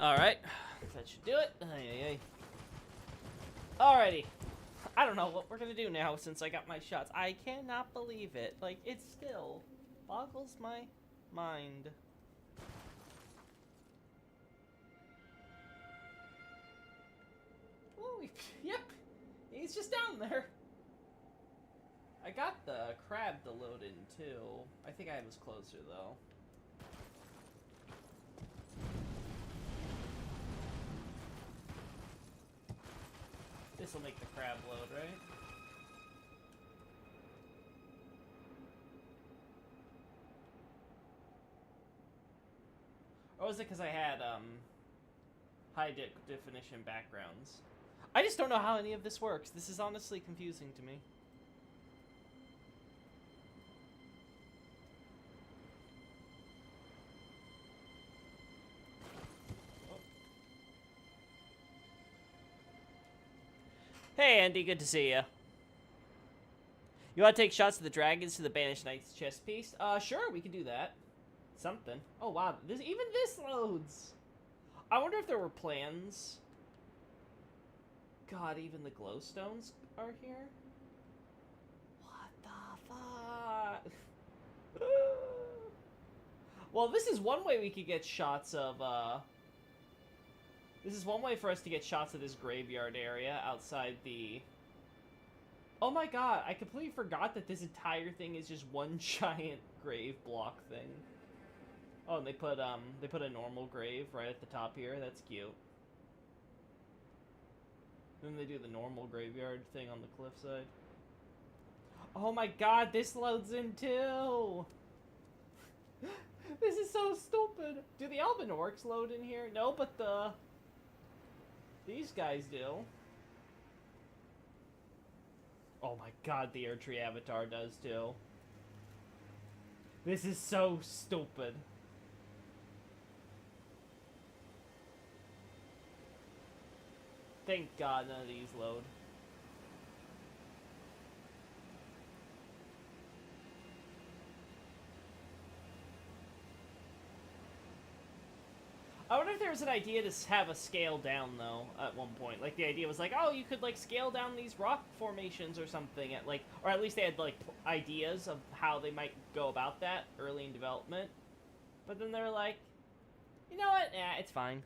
Alright. That should do it. Ay, ay, ay. Alrighty. I don't know what we're gonna do now since I got my shots. I cannot believe it. Like, it still boggles my mind. Oh, yep. He's just down there. I got the crab to load in too. I think I was closer though. This will make the crab load, right? Or was it because I had high definition backgrounds? I just don't know how any of this works. This is honestly confusing to me. Hey Andy, good to see you. You want to take shots of the dragons to the Banished Knight's chest piece? Sure, we can do that. Something. Oh wow, even this loads. I wonder if there were plans. God, even the glowstones are here? What the fuck? Well, this is one way we could get shots of, this is one way for us to get shots of this graveyard area outside the... Oh my god, I completely forgot that this entire thing is just one giant grave block thing. Oh, and they put a normal grave right at the top here. That's cute. Then they do the normal graveyard thing on the cliffside. Oh my god, this loads in too! This is so stupid! Do the Elven Orcs load in here? No, but these guys do. Oh my god, the Erdtree Avatar does too. This is so stupid. Thank god none of these load. I wonder if there was an idea to have a scale down, though, at one point. Like, the idea was like, oh, you could, like, scale down these rock formations or something. At, like, or at least they had, like, ideas of how they might go about that early in development. But then they're like, you know what? Yeah, it's fine.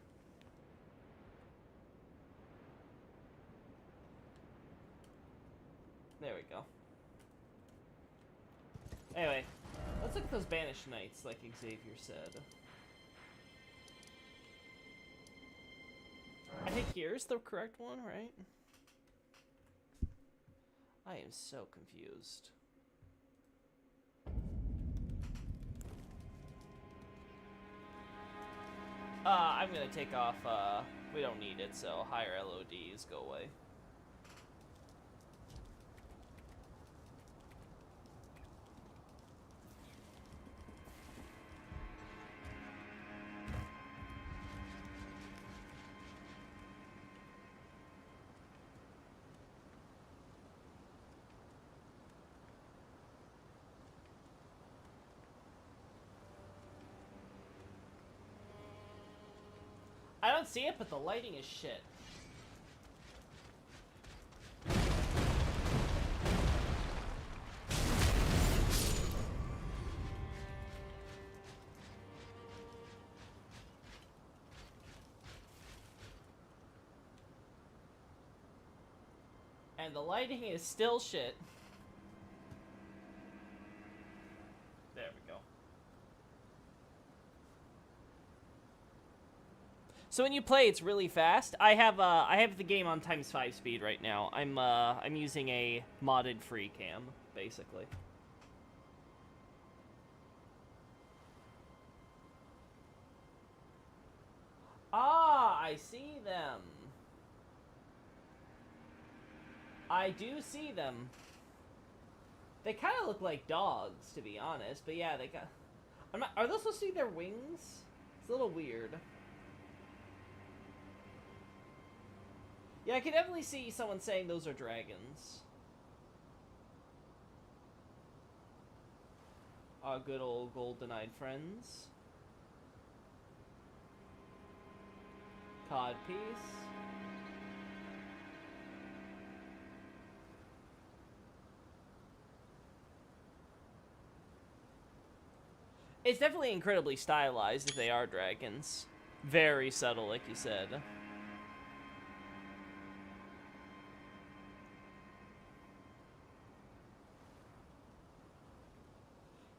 There we go. Anyway, let's look at those Banished Knights, like Xavier said. I think here's the correct one, right? I am so confused. I'm gonna take off, we don't need it, so higher LODs go away. I don't see it, but the lighting is shit. And the lighting is still shit. There we go. So when you play, it's really fast. I have the game on ×5 speed right now. I'm using a modded free cam, basically. Ah, I see them. I do see them. They kind of look like dogs, to be honest. But yeah, they got... Are those supposed to be their wings? It's a little weird. Yeah, I can definitely see someone saying those are dragons. Our good old golden-eyed friends. Cod piece. It's definitely incredibly stylized if they are dragons. Very subtle, like you said.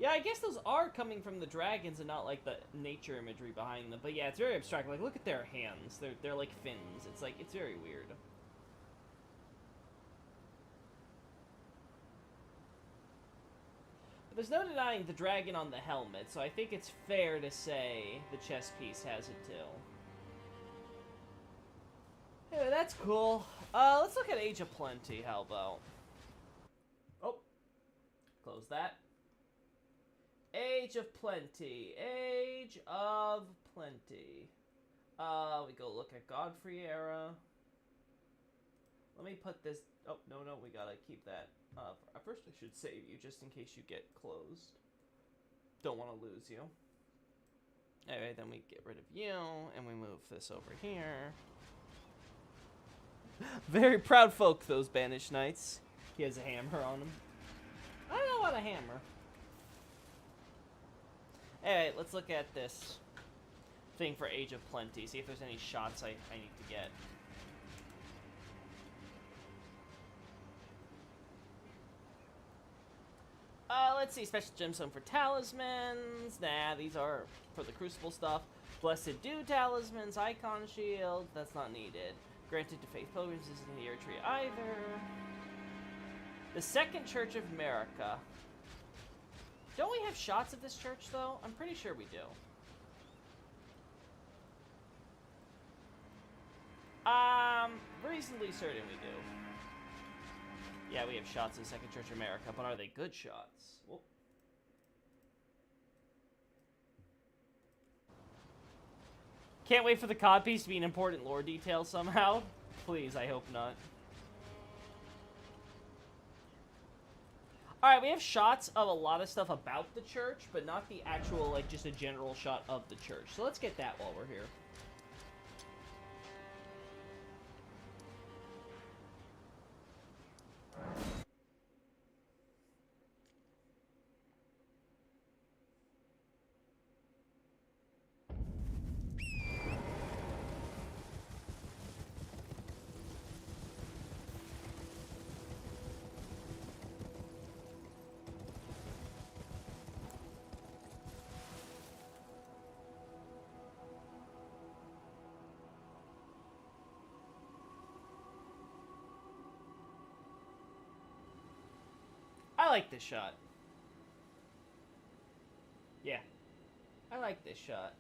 Yeah, I guess those are coming from the dragons and not like the nature imagery behind them. But yeah, it's very abstract. Like, look at their hands. They're like fins. It's like, it's very weird. But there's no denying the dragon on the helmet, so I think it's fair to say the chess piece has it too. Anyway, that's cool. Let's look at Age of Plenty, how about? Oh, close that. Age of Plenty. Age of Plenty. We go look at Godfrey era. Let me put this... Oh, no, we gotta keep that. First I should save you, just in case you get closed. Don't want to lose you. Anyway, then we get rid of you, and we move this over here. Very proud folk, those Banished Knights. He has a hammer on him. I don't know what a hammer. Alright, let's look at this thing for Age of Plenty. See if there's any shots I need to get. Let's see. Special gemstone for talismans. Nah, these are for the Crucible stuff. Blessed Dew talismans. Icon shield. That's not needed. Granted to Faith Pilgrims isn't in the Air Tree either. The Second Church of America. Don't we have shots of this church, though? I'm pretty sure we do. Reasonably certain we do. Yeah, we have shots of the Second Church of America, but are they good shots? Whoop. Can't wait for the codpiece to be an important lore detail somehow. Please, I hope not. Alright, we have shots of a lot of stuff about the church, but not the actual, like, just a general shot of the church. So let's get that while we're here. I like this shot. Yeah. I like this shot.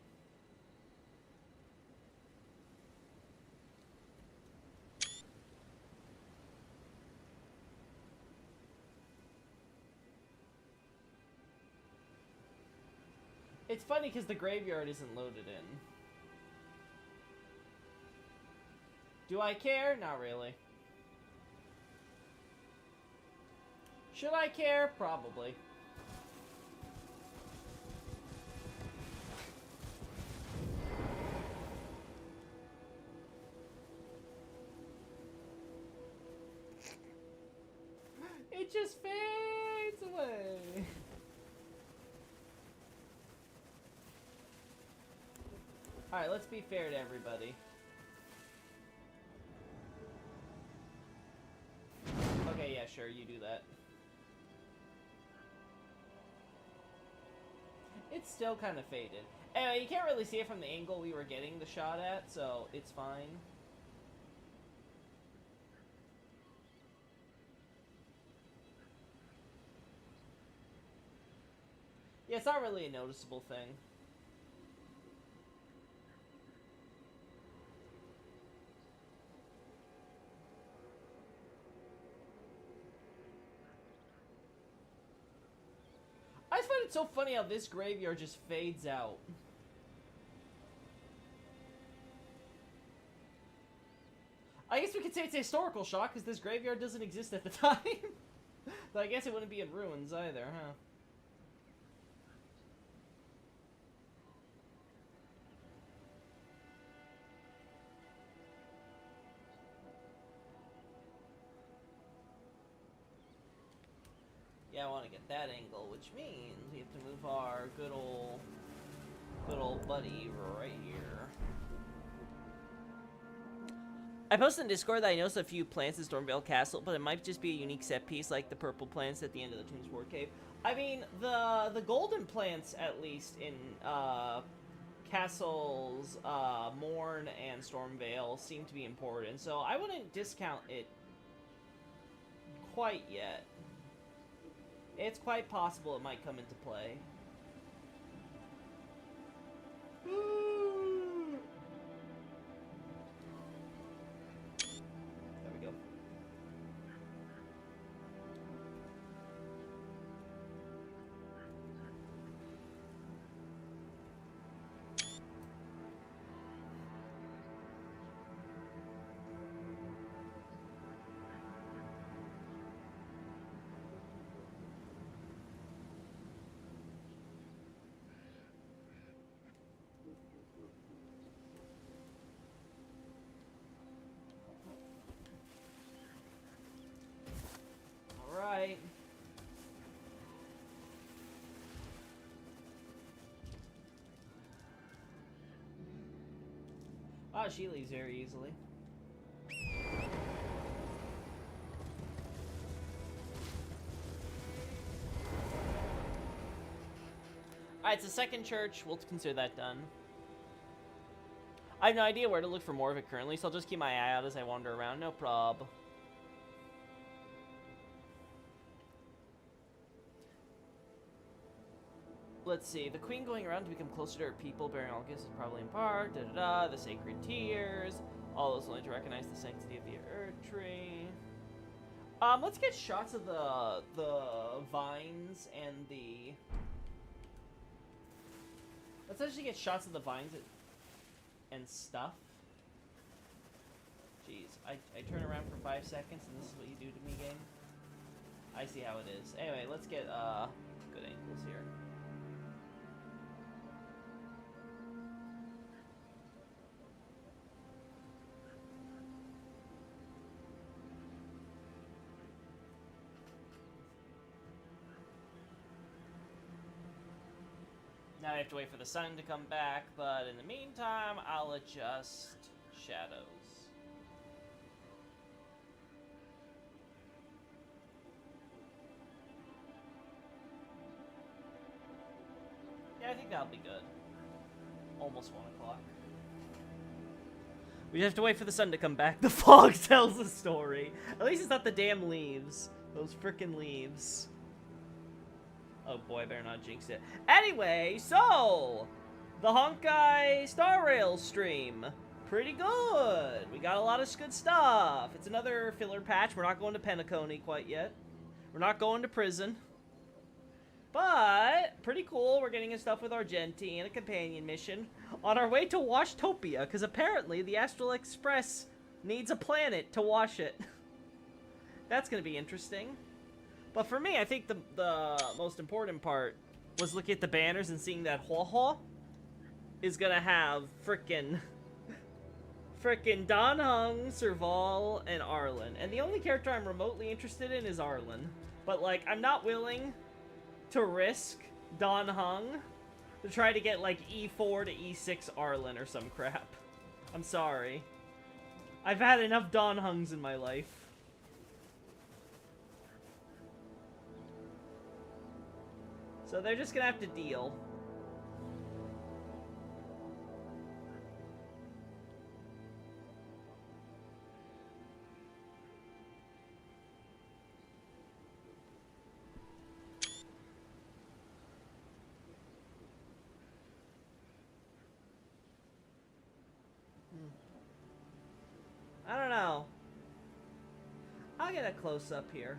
It's funny because the graveyard isn't loaded in. Do I care? Not really. Should I care? Probably. It just fades away. Alright, let's be fair to everybody. Okay, yeah, sure, you do that. It's still kind of faded. Anyway, you can't really see it from the angle we were getting the shot at, so it's fine. Yeah, it's not really a noticeable thing. I just find it so funny how this graveyard just fades out. I guess we could say it's a historical shot because this graveyard doesn't exist at the time. But I guess it wouldn't be in ruins either, huh? Yeah, I want to get that angle, which means we have to move our good old buddy right here. I posted in Discord that I noticed a few plants in Stormveil Castle, but it might just be a unique set piece like the purple plants at the end of the Tombsport Cave. I mean, the golden plants, at least, in Castles Morn and Stormveil seem to be important, so I wouldn't discount it quite yet. It's quite possible it might come into play. There we go. Alright. Ah, she leaves very easily. Alright, it's the second church. We'll consider that done. I have no idea where to look for more of it currently, so I'll just keep my eye out as I wander around. No prob. Let's see. The queen going around to become closer to her people, bearing all gifts is probably in part. Da da da. The sacred tears. All those only to recognize the sanctity of the Erd tree. Let's get shots of the vines and the. Let's actually get shots of the vines and stuff. Jeez, I turn around for 5 seconds and this is what you do to me, game. I see how it is. Anyway, let's get good angles here. Now I have to wait for the sun to come back, but in the meantime, I'll adjust shadows. Yeah, I think that'll be good. Almost 1 o'clock. We have to wait for the sun to come back. The fog tells the story. At least it's not the damn leaves. Those frickin' leaves. Oh boy, I better not jinx it. Anyway, so the Honkai Star Rail stream. Pretty good. We got a lot of good stuff. It's another filler patch. We're not going to Penacony quite yet. We're not going to prison. But, pretty cool. We're getting stuff with Argenti and a companion mission on our way to Washtopia, because apparently the Astral Express needs a planet to wash it. That's going to be interesting. But for me, I think the most important part was looking at the banners and seeing that Huohuo is going to have frickin' Dan Heng, Serval, and Arlen. And the only character I'm remotely interested in is Arlen. But, like, I'm not willing to risk Dan Heng to try to get, like, E4 to E6 Arlen or some crap. I'm sorry. I've had enough Dan Hengs in my life. So they're just gonna have to deal. I don't know. I'll get a close-up here.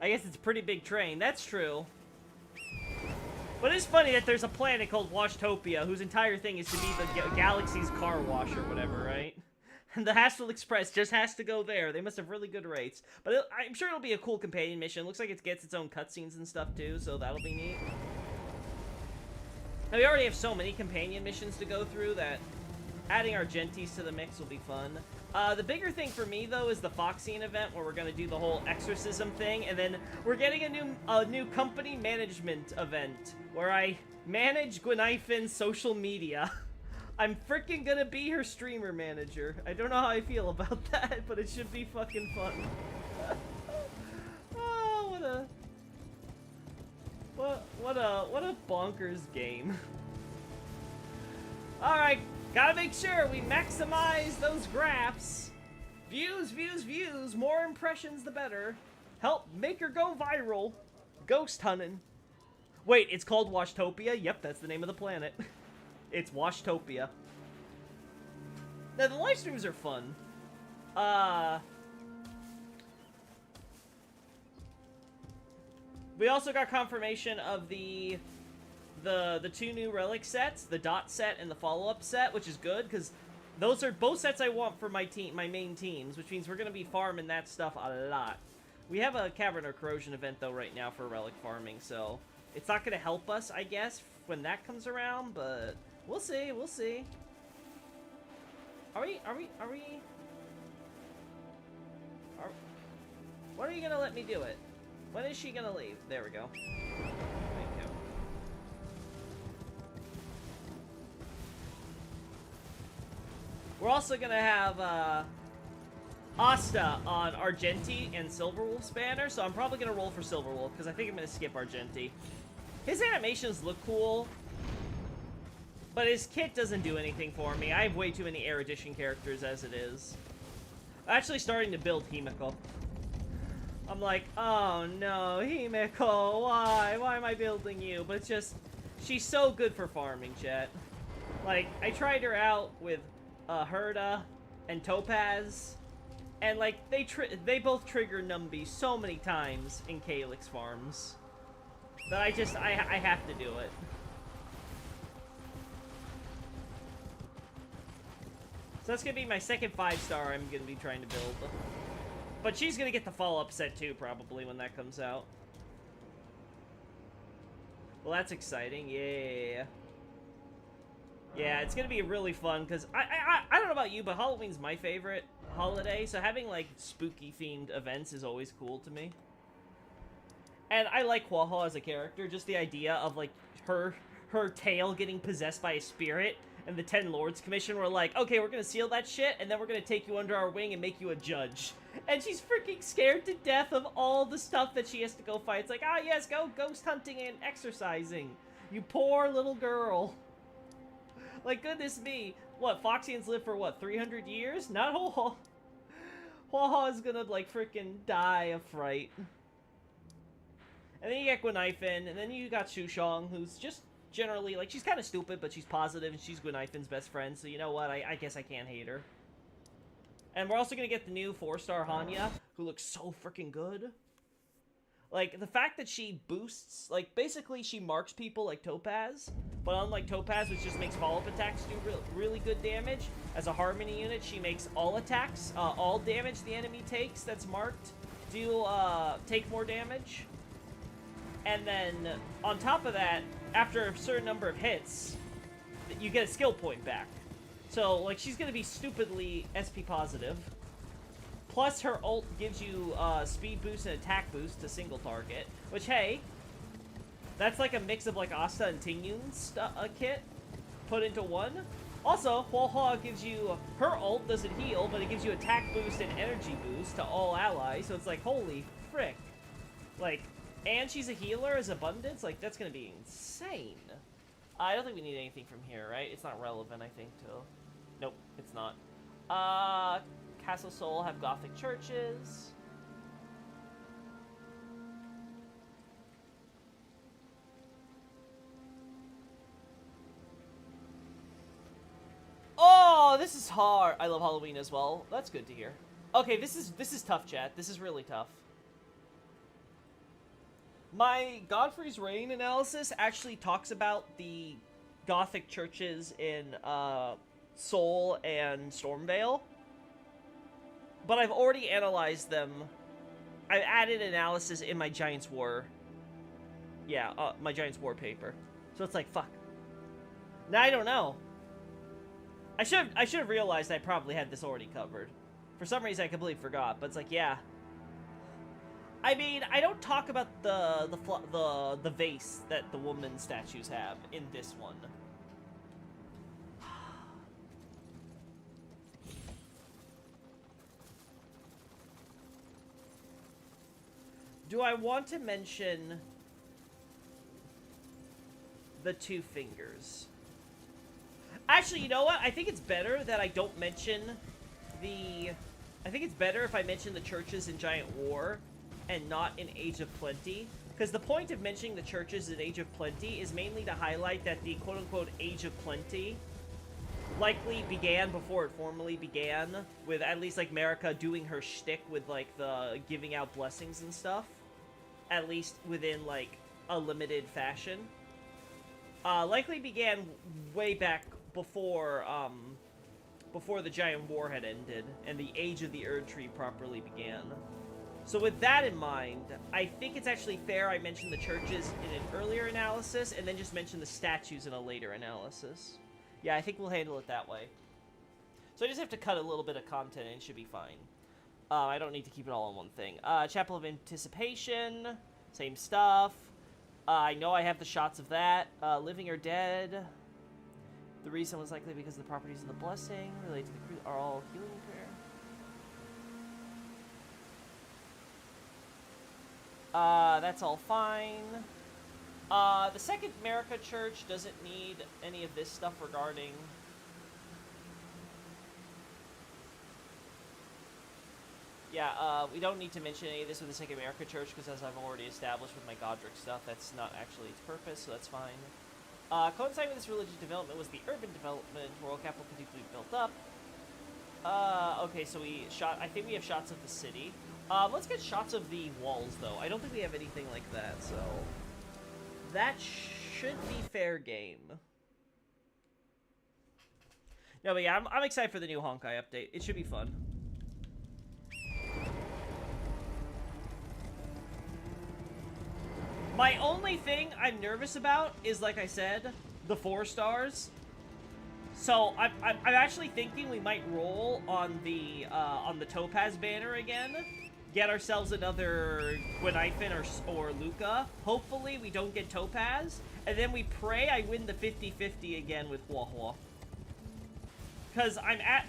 I guess it's a pretty big train. That's true. But it's funny that there's a planet called Washtopia whose entire thing is to be the galaxy's car wash or whatever, right? And the Astral Express just has to go there. They must have really good rates. But I'm sure it'll be a cool companion mission. Looks like it gets its own cutscenes and stuff too, so that'll be neat. And we already have so many companion missions to go through that adding Argentes to the mix will be fun. The bigger thing for me, though, is the Phoxian event, where we're going to do the whole exorcism thing, and then we're getting a new company management event, where I manage Gwynaifin's social media. I'm freaking gonna be her streamer manager. I don't know how I feel about that, but it should be fucking fun. Oh, what a bonkers game. Alright, gotta make sure we maximize those graphs. Views, views, views. More impressions, the better. Help make her go viral. Ghost hunting. Wait, it's called Washtopia? Yep, that's the name of the planet. It's Washtopia. Now, the live streams are fun. We also got confirmation of the two new relic sets, the dot set and the follow-up set, which is good, because those are both sets I want for my main teams, which means we're going to be farming that stuff a lot. We have a Cavern or Corrosion event, though, right now for relic farming, so it's not going to help us, I guess, when that comes around, but we'll see, we'll see. When are you going to let me do it? When is she going to leave? There we go. Thank you. We're also going to have, Asta on Argenti and Silverwolf's banner, so I'm probably going to roll for Silverwolf, because I think I'm going to skip Argenti. His animations look cool, but his kit doesn't do anything for me. I have way too many Air Edition characters as it is. I'm actually starting to build Himiko. I'm like, oh no, Himiko, why? Why am I building you? But it's just, she's so good for farming, chat. Like, I tried her out with Herda and Topaz, and like, they both trigger Numby so many times in Calyx farms that I have to do it. So that's gonna be my second 5-star I'm gonna be trying to build. But she's gonna get the follow-up set too, probably, when that comes out. Well, that's exciting. Yeah. Yeah, it's gonna be really fun, because I don't know about you, but Halloween's my favorite holiday, so having, like, spooky-themed events is always cool to me. And I like Huaha as a character, just the idea of, like, her tail getting possessed by a spirit, and the Ten Lords Commission were like, okay, we're gonna seal that shit, and then we're gonna take you under our wing and make you a judge. And she's freaking scared to death of all the stuff that she has to go fight. It's like, ah, yes, go ghost hunting and exercising. You poor little girl. Like, goodness me. What, Phoxians live for, what, 300 years? Not Huaha. Huaha is gonna, like, freaking die of fright. And then you get Gwynaifen, and then you got Sushong, who's just generally, like, she's kind of stupid, but she's positive, and she's Gwynaifin's best friend, so you know what, I guess I can't hate her. And we're also gonna get the new 4-star Hanya, who looks so freaking good. Like, the fact that she boosts, like, basically she marks people like Topaz, but unlike Topaz, which just makes follow-up attacks do really good damage, as a Harmony unit, she makes all attacks, all damage the enemy takes that's marked take more damage. And then, on top of that, after a certain number of hits, you get a skill point back. So, like, she's gonna be stupidly SP positive. Plus, her ult gives you speed boost and attack boost to single target. Which, hey, that's like a mix of, like, Asta and Tingyun's kit put into one. Also, Huaha gives you, her ult doesn't heal, but it gives you attack boost and energy boost to all allies. So it's like, holy frick. Like, and she's a healer as abundance? Like, that's gonna be insane. I don't think we need anything from here, right? It's not relevant, I think, to... Nope, it's not. Castle Sol have Gothic churches. Oh, this is hard. I love Halloween as well. That's good to hear. Okay, this is tough, chat. This is really tough. My Godfrey's Reign analysis actually talks about the Gothic churches in Seoul and Stormvale, but I've already analyzed them. I've added analysis in my Giants War. Yeah, my Giants War paper. So it's like, fuck. Now I don't know. I should have realized I probably had this already covered. For some reason, I completely forgot. But it's like, yeah. I mean, I don't talk about the vase that the woman statues have in this one. Do I want to mention the two fingers? Actually, you know what? I think it's better that I don't mention the... I think it's better if I mention the churches in Giant War and not in Age of Plenty. Because the point of mentioning the churches in Age of Plenty is mainly to highlight that the quote-unquote Age of Plenty likely began before it formally began, with at least, like, Marika doing her shtick with, like, the giving out blessings and stuff. At least within, like, a limited fashion. Likely began way back before the Giant War had ended, and the Age of the Erdtree properly began. So with that in mind, I think it's actually fair I mention the churches in an earlier analysis, and then just mention the statues in a later analysis. Yeah, I think we'll handle it that way. So I just have to cut a little bit of content, and it should be fine. I don't need to keep it all in one thing. Chapel of Anticipation, same stuff. I know I have the shots of that. Living or Dead. The reason was likely because the properties of the blessing related to the cruise are all healing prayer. That's all fine. The second Marika church doesn't need any of this stuff regarding... Yeah, we don't need to mention any of this with the Second Marika Church, because as I've already established with my Godric stuff, that's not actually its purpose, so that's fine. Coinciding with this religious development was the urban development, royal capital particularly built up. Okay, so I think we have shots of the city. Let's get shots of the walls, though. I don't think we have anything like that, so... That should be fair game. No, but yeah, I'm excited for the new Honkai update. It should be fun. My only thing I'm nervous about is, like I said, the 4 stars. So I'm actually thinking we might roll on the Topaz banner again, get ourselves another Gwenaifen or Luca. Hopefully we don't get Topaz, and then we pray I win the 50-50 again with Hua Hua. Cause I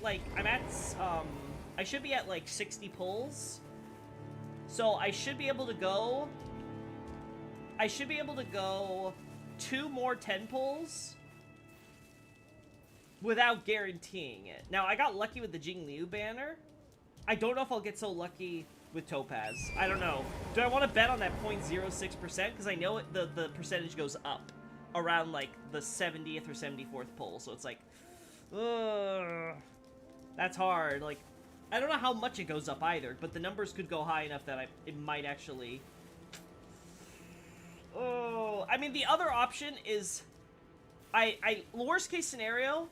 should be at like 60 pulls, so I should be able to go. I should be able to go 2 more 10 pulls without guaranteeing it. Now, I got lucky with the Jingliu banner. I don't know if I'll get so lucky with Topaz. I don't know. Do I want to bet on that 0.06%? Because I know the percentage goes up around, like, the 70th or 74th pull. So it's like, ugh, that's hard. Like, I don't know how much it goes up either, but the numbers could go high enough that it might actually... Oh, I mean, the other option is, worst case scenario,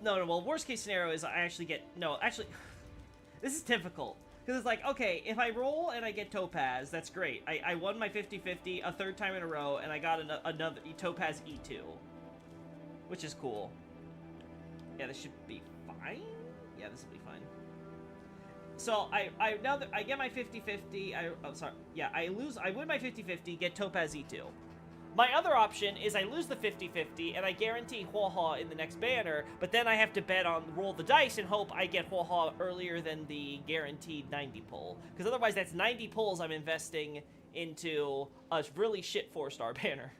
well, worst case scenario is I actually get, this is difficult, because it's like, okay, if I roll and I get Topaz, that's great, I won my 50-50 a 3rd time in a row, and I got another Topaz E2, which is cool. Yeah, this should be fine? Yeah, this will be fine. So, now that I get my 50-50, I win my 50-50, get Topaz E2. My other option is I lose the 50-50, and I guarantee Hua Hua in the next banner, but then I have to bet on, roll the dice, and hope I get Hua Hua earlier than the guaranteed 90 pull. Because otherwise, that's 90 pulls I'm investing into a really shit 4-star banner.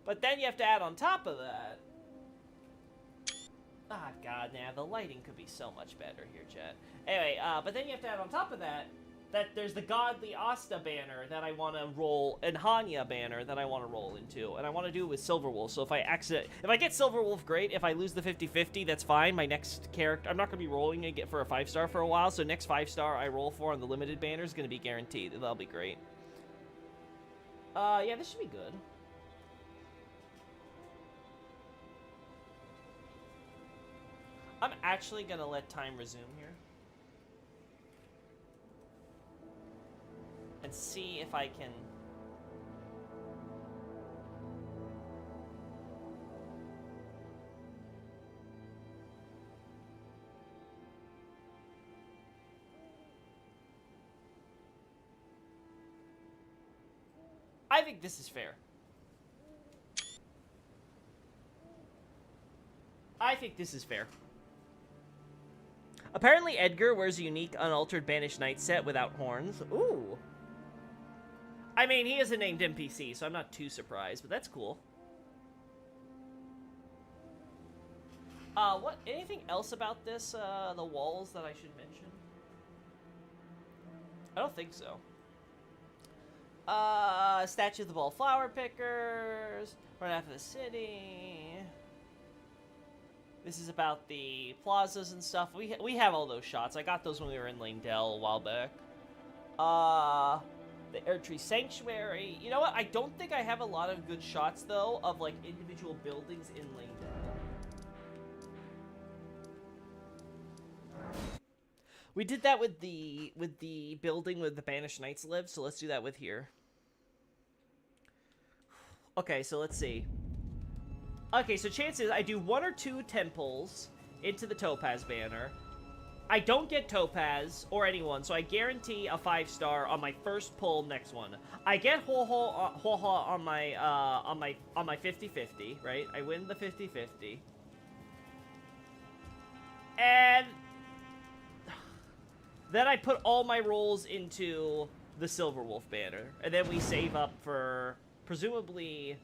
But then you have to add on top of that... Ah, god, nah, the lighting could be so much better here, chat. Anyway, but then you have to add on top of that, there's the Godly Asta banner that I want to roll, and Hanya banner that I want to roll into, and I want to do it with Silverwolf, so if I get Silverwolf, great. If I lose the 50-50, that's fine. My next character, I'm not going to be rolling again for a 5-star for a while, so next 5-star I roll for on the limited banner is going to be guaranteed. That'll be great. Yeah, this should be good. I'm actually gonna let time resume here. And see if I can... I think this is fair. I think this is fair. Apparently Edgar wears a unique unaltered Banished Knight set without horns. Ooh. I mean, he is a named NPC, so I'm not too surprised, but that's cool. What? Anything else about this, the walls that I should mention? I don't think so. Statue of the Ball Flower Pickers. Run after the city. This is about the plazas and stuff. We have all those shots. I got those when we were in Langdell a while back. The Erdtree Sanctuary. You know what? I don't think I have a lot of good shots, though, of, like, individual buildings in Langdell. We did that with the building where the Banished Knights live, so let's do that with here. Okay, so let's see. Okay, so chances I do 1 or 2 temples into the Topaz banner. I don't get Topaz or anyone, so I guarantee a 5-star on my first pull next one. I get Ho-Ho on my 50-50, right? I win the 50-50. And then I put all my rolls into the Silverwolf banner, and then we save up for presumably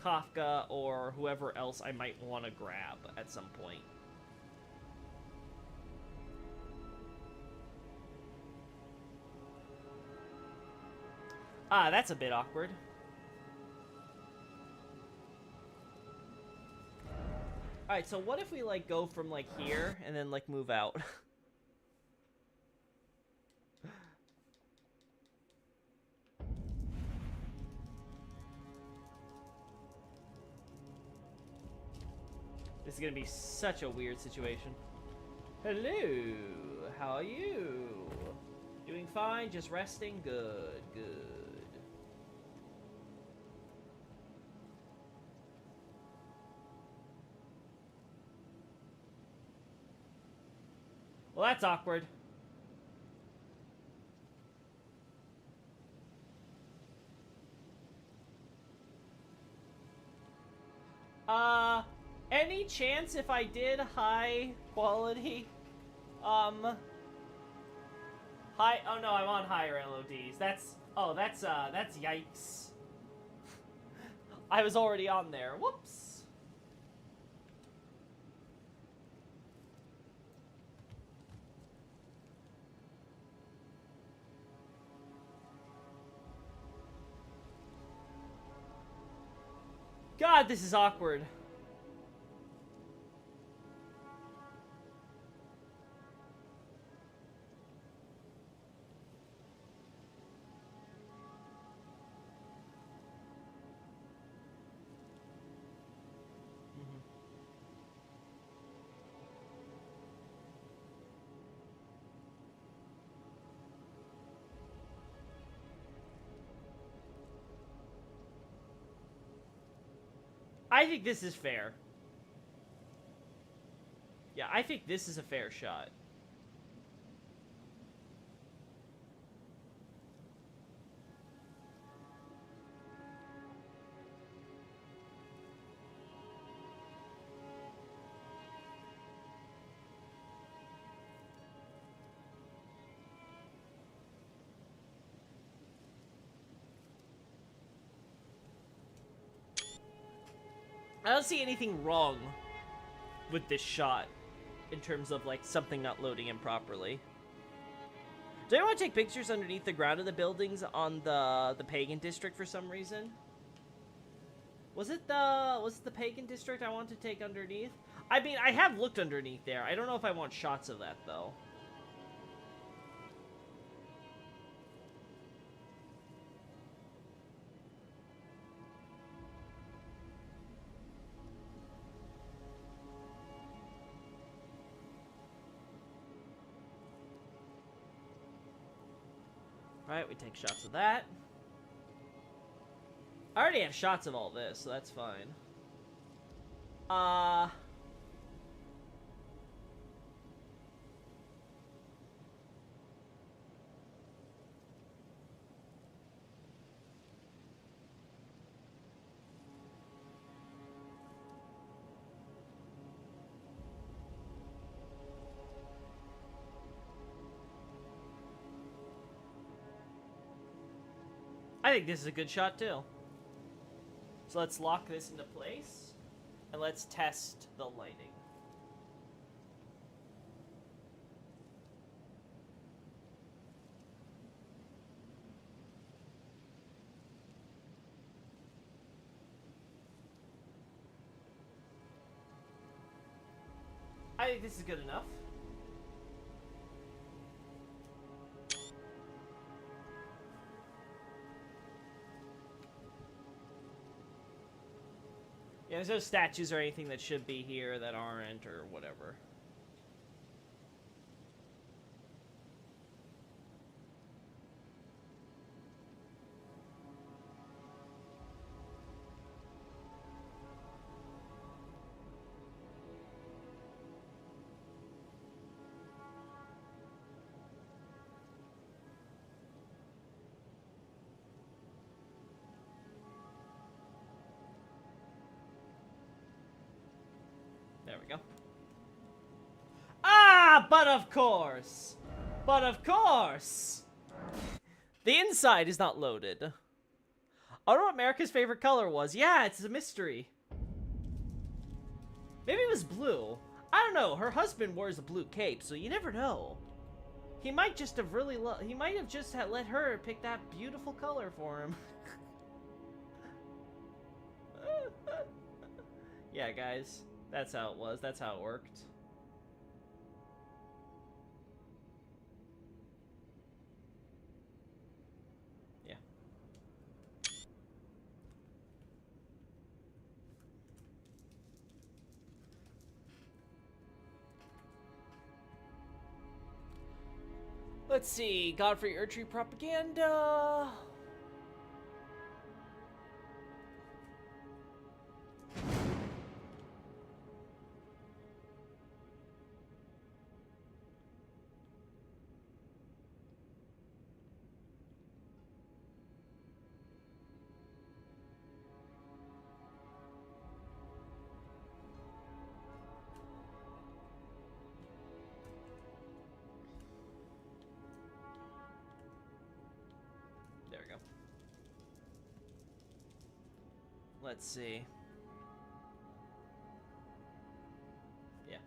Kafka or whoever else I might want to grab at some point. Ah, that's a bit awkward. Alright, so what if we, like, go from, like, here and then, like, move out? This is gonna be such a weird situation. Hello, how are you? Doing fine, just resting? Good, good. Well, that's awkward. Any chance if I did high quality, high, oh no, I'm on higher LODs. That's yikes. I was already on there. Whoops. God, this is awkward. I think this is fair. Yeah, I think this is a fair shot. I don't see anything wrong with this shot in terms of, like, something not loading in properly. Do I want to take pictures underneath the ground of the buildings on the Pagan District for some reason? Was it the Pagan District I want to take underneath? I mean, I have looked underneath there. I don't know if I want shots of that, though. Alright, we take shots of that. I already have shots of all this, so that's fine. I think this is a good shot too. So let's lock this into place, and let's test the lighting. I think this is good enough. Yeah, there's no statues or anything that should be here that aren't, or whatever. There we go. Ah, but of course! But of course! The inside is not loaded. I don't know what America's favorite color was. Yeah, it's a mystery. Maybe it was blue. I don't know. Her husband wears a blue cape, so you never know. He might just have really he might have just let her pick that beautiful color for him. Yeah, guys. That's how it was. That's how it worked. Yeah. Let's see. Godfrey Urtry propaganda. There we go. Let's see. Yeah.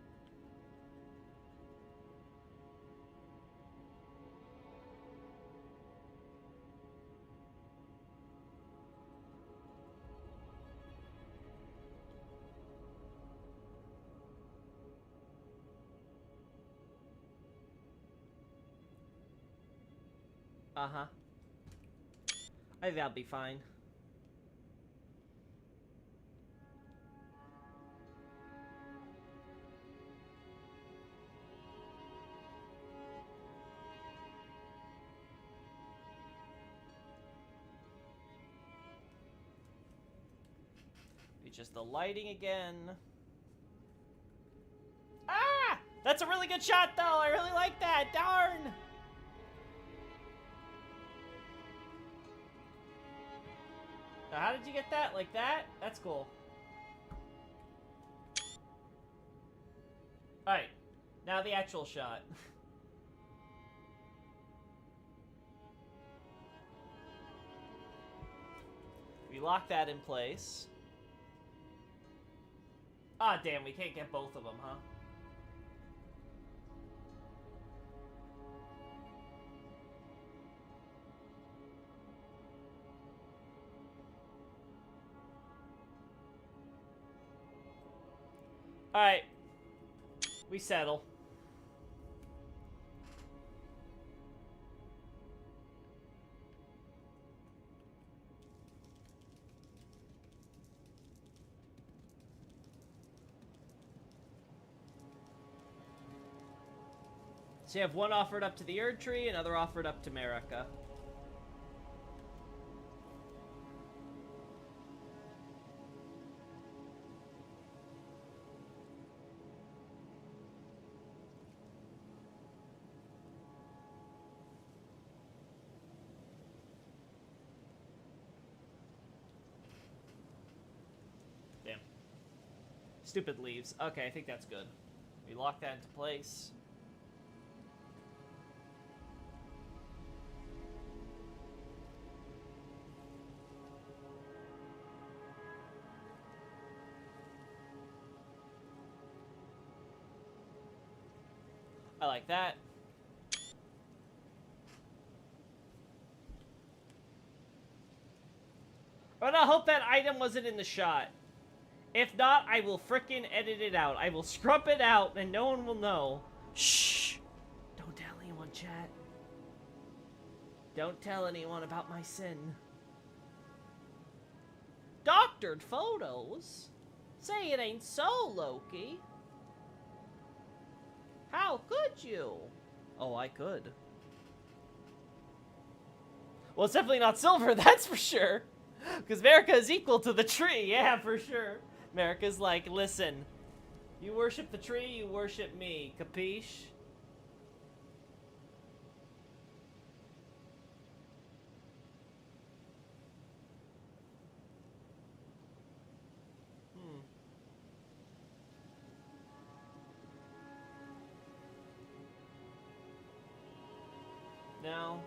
Uh-huh. I think that'll be fine. It's just the lighting again. Ah! That's a really good shot, though! I really like that! Darn! Now, how did you get that? Like that? That's cool. Alright. Now the actual shot. We lock that in place. Ah, damn, we can't get both of them, huh? Alright. We settle. So you have one offered up to the Erdtree, another offered up to Marika. Damn. Stupid leaves. Okay, I think that's good. We lock that into place. I like that. But I hope that item wasn't in the shot. If not, I will frickin' edit it out. I will scrub it out and no one will know. Shh! Don't tell anyone, chat. Don't tell anyone about my sin. Doctored photos? Say it ain't so, Loki. How could you? Oh, I could. Well, it's definitely not silver, that's for sure. Because America is equal to the tree, yeah, for sure. America's like, listen, you worship the tree, you worship me, capiche? No.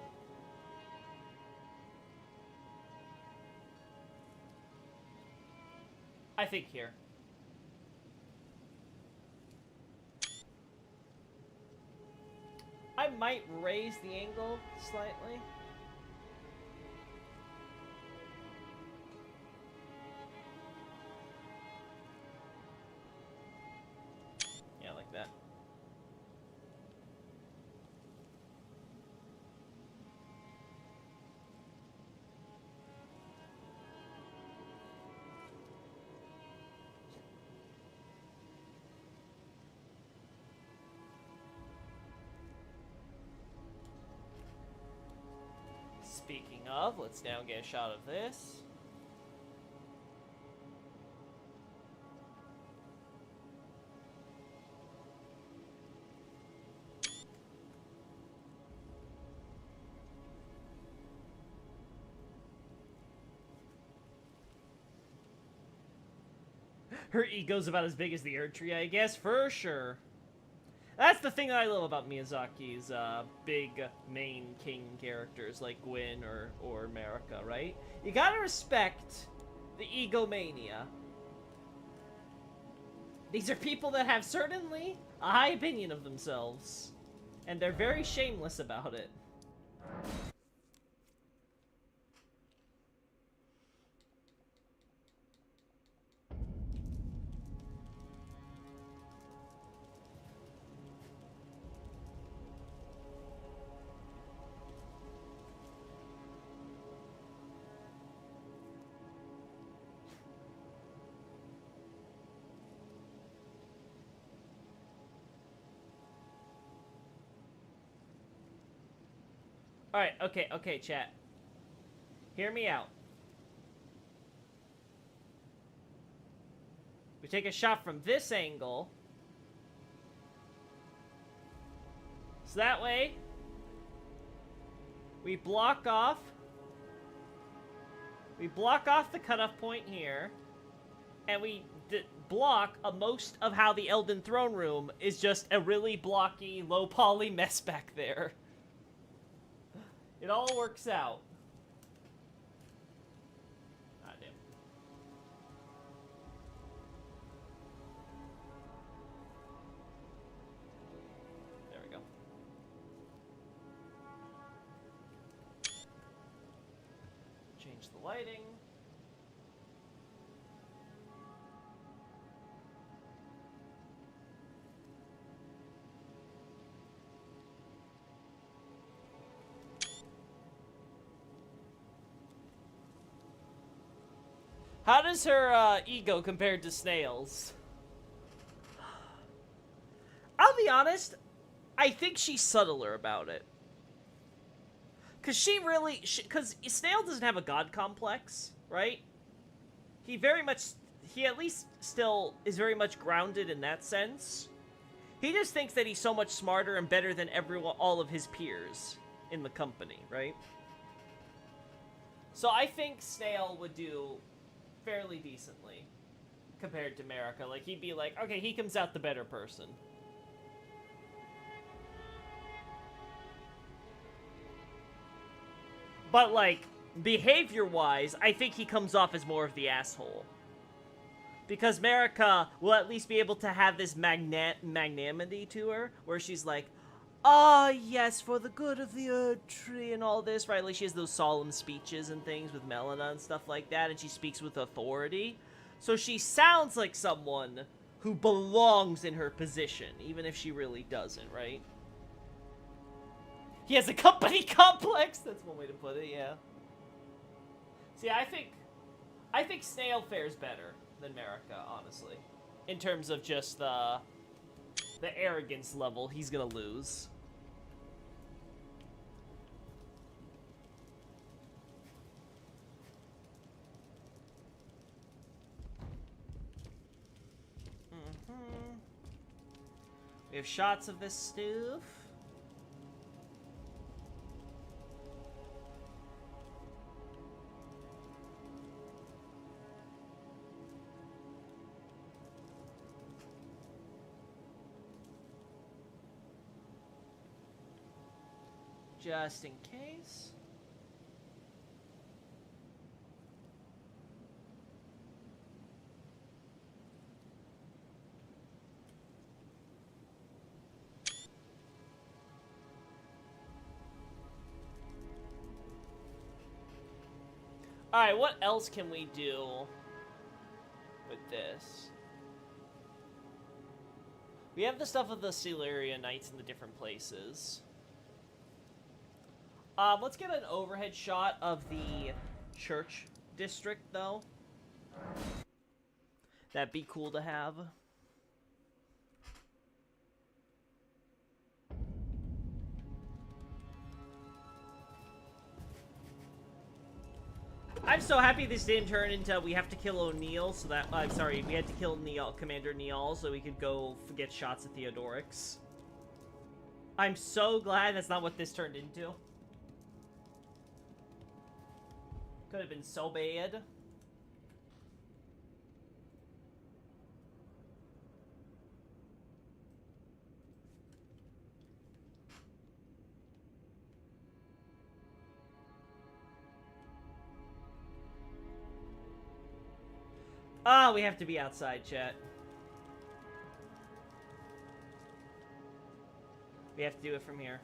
I think here. I might raise the angle slightly. Yeah, like that. Speaking of, let's now get a shot of this. Her ego's about as big as the Erdtree, I guess, for sure. That's the thing that I love about Miyazaki's big main king characters like Gwyn or America, right? You gotta respect the egomania. These are people that have certainly a high opinion of themselves, and they're very shameless about it. Alright, okay, chat. Hear me out. We take a shot from this angle. So that way, we block off the cutoff point here, and we block most of how the Elden Throne Room is just a really blocky, low poly mess back there. It all works out. Ah, damn. There we go. Change the lighting. How does her ego compare to Snail's? I'll be honest, I think she's subtler about it. Because because Snail doesn't have a god complex, right? He at least still is very much grounded in that sense. He just thinks that he's so much smarter and better than all of his peers in the company, right? So I think Snail would do fairly decently compared to America. Like, he'd be like, okay, he comes out the better person. But, like, behavior-wise, I think he comes off as more of the asshole. Because America will at least be able to have this magnanimity to her, where she's like, Ah, yes, for the good of the Earth Tree and all this, right? Like, she has those solemn speeches and things with Melina and stuff like that, and she speaks with authority. So she sounds like someone who belongs in her position, even if she really doesn't, right? He has a company complex! That's one way to put it, yeah. See, I think Snail fares better than Marika, honestly. In terms of just the arrogance level he's gonna lose. We have shots of this stuff. Just in case. Alright, what else can we do with this? We have the stuff of the Celeria Knights in the different places. Let's get an overhead shot of the church district, though. That'd be cool to have. I'm so happy this didn't turn into we have to kill O'Neill, so that I'm sorry, we had to kill Commander Neal so we could go get shots at Theodorix. I'm so glad that's not what this turned into. Could have been so bad. Ah, we have to be outside, chat. We have to do it from here.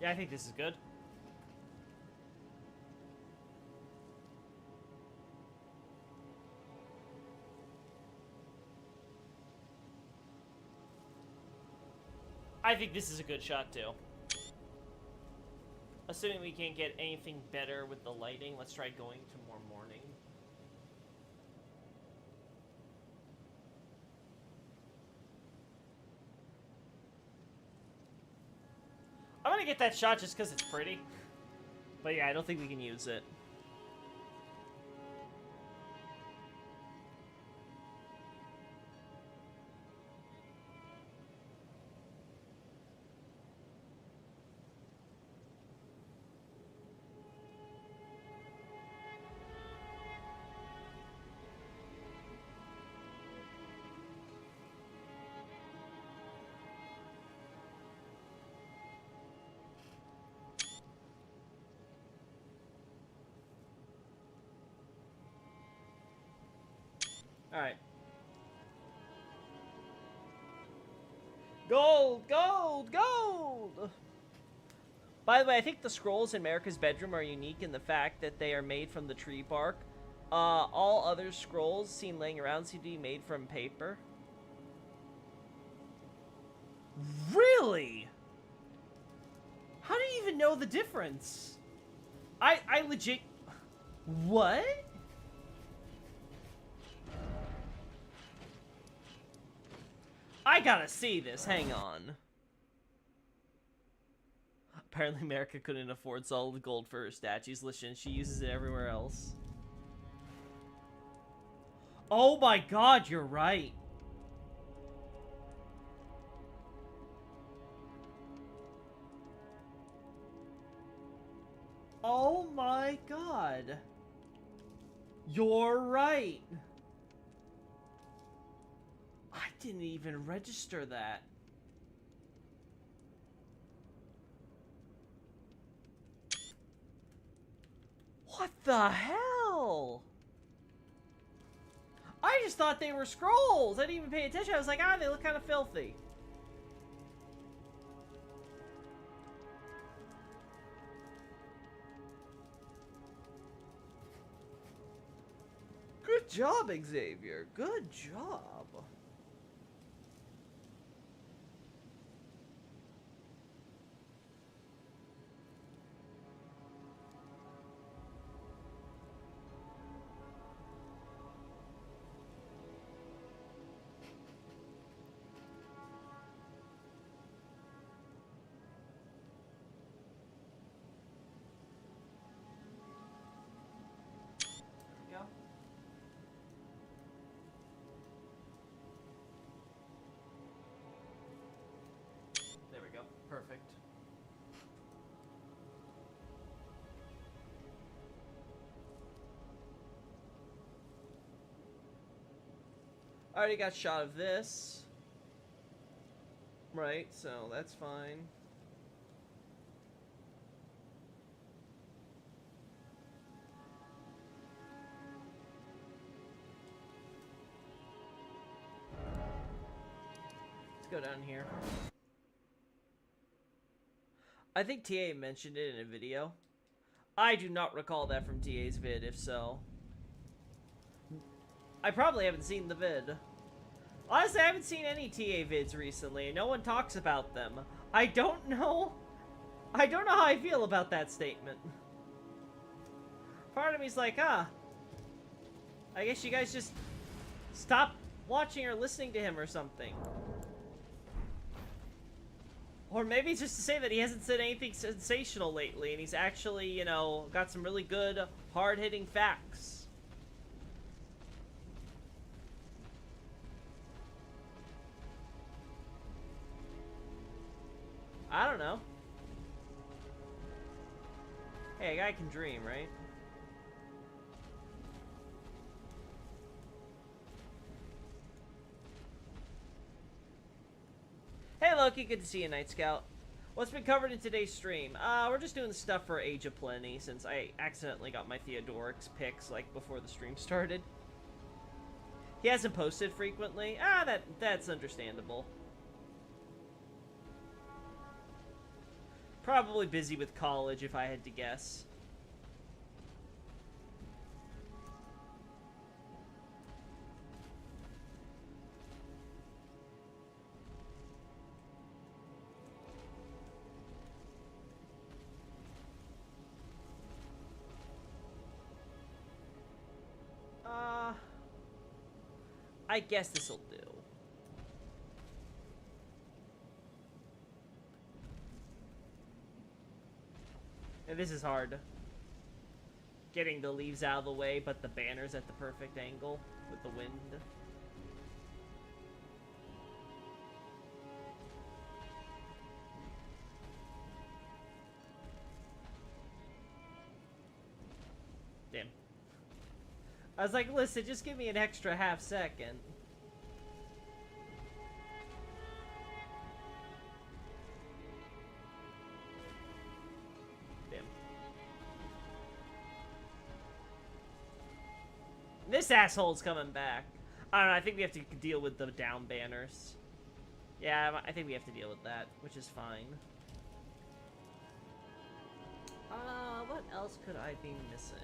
Yeah, I think this is good. I think this is a good shot, too. Assuming we can't get anything better with the lighting, let's try going to more morning. I'm gonna get that shot just because it's pretty. But yeah, I don't think we can use it. Alright. Gold! Gold! Gold! By the way, I think the scrolls in Marika's bedroom are unique in the fact that they are made from the tree bark. All other scrolls seen laying around seem to be made from paper. Really? How do you even know the difference? I legit... What? I gotta see this, hang on. Apparently Marika couldn't afford solid gold for her statues. Listen, she uses it everywhere else. Oh my god, you're right. Oh my god. You're right. I didn't even register that. What the hell? I just thought they were scrolls. I didn't even pay attention. I was like, ah, they look kind of filthy. Good job, Xavier. Good job. There we go. There we go. Perfect. I already got shot of this. Right, so that's fine. Let's go down here. I think TA mentioned it in a video. I do not recall that from TA's vid, if so. I probably haven't seen the vid. Honestly, I haven't seen any TA vids recently. No one talks about them. I don't know how I feel about that statement. Part of me's like, I guess you guys just stop watching or listening to him or something. Or maybe just to say that he hasn't said anything sensational lately, and he's actually, you know, got some really good, hard-hitting facts. I don't know. Hey, a guy can dream, right? Hey Loki, good to see you, Night Scout. What's been covered in today's stream? We're just doing stuff for Age of Plenty, since I accidentally got my Theodorix picks, like, before the stream started. He hasn't posted frequently. That's understandable. Probably busy with college, if I had to guess. I guess this'll do. And this is hard. Getting the leaves out of the way, but the banner's at the perfect angle with the wind. Damn. I was like, listen, just give me an extra half second. Damn. This asshole's coming back. I don't know, I think we have to deal with the down banners. Yeah, I think we have to deal with that, which is fine. What else could I be missing?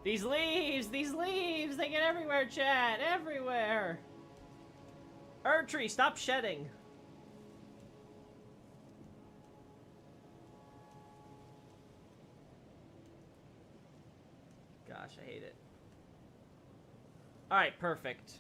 These leaves, they get everywhere, chat, everywhere. Erdtree, stop shedding. Gosh, I hate it. Alright, perfect.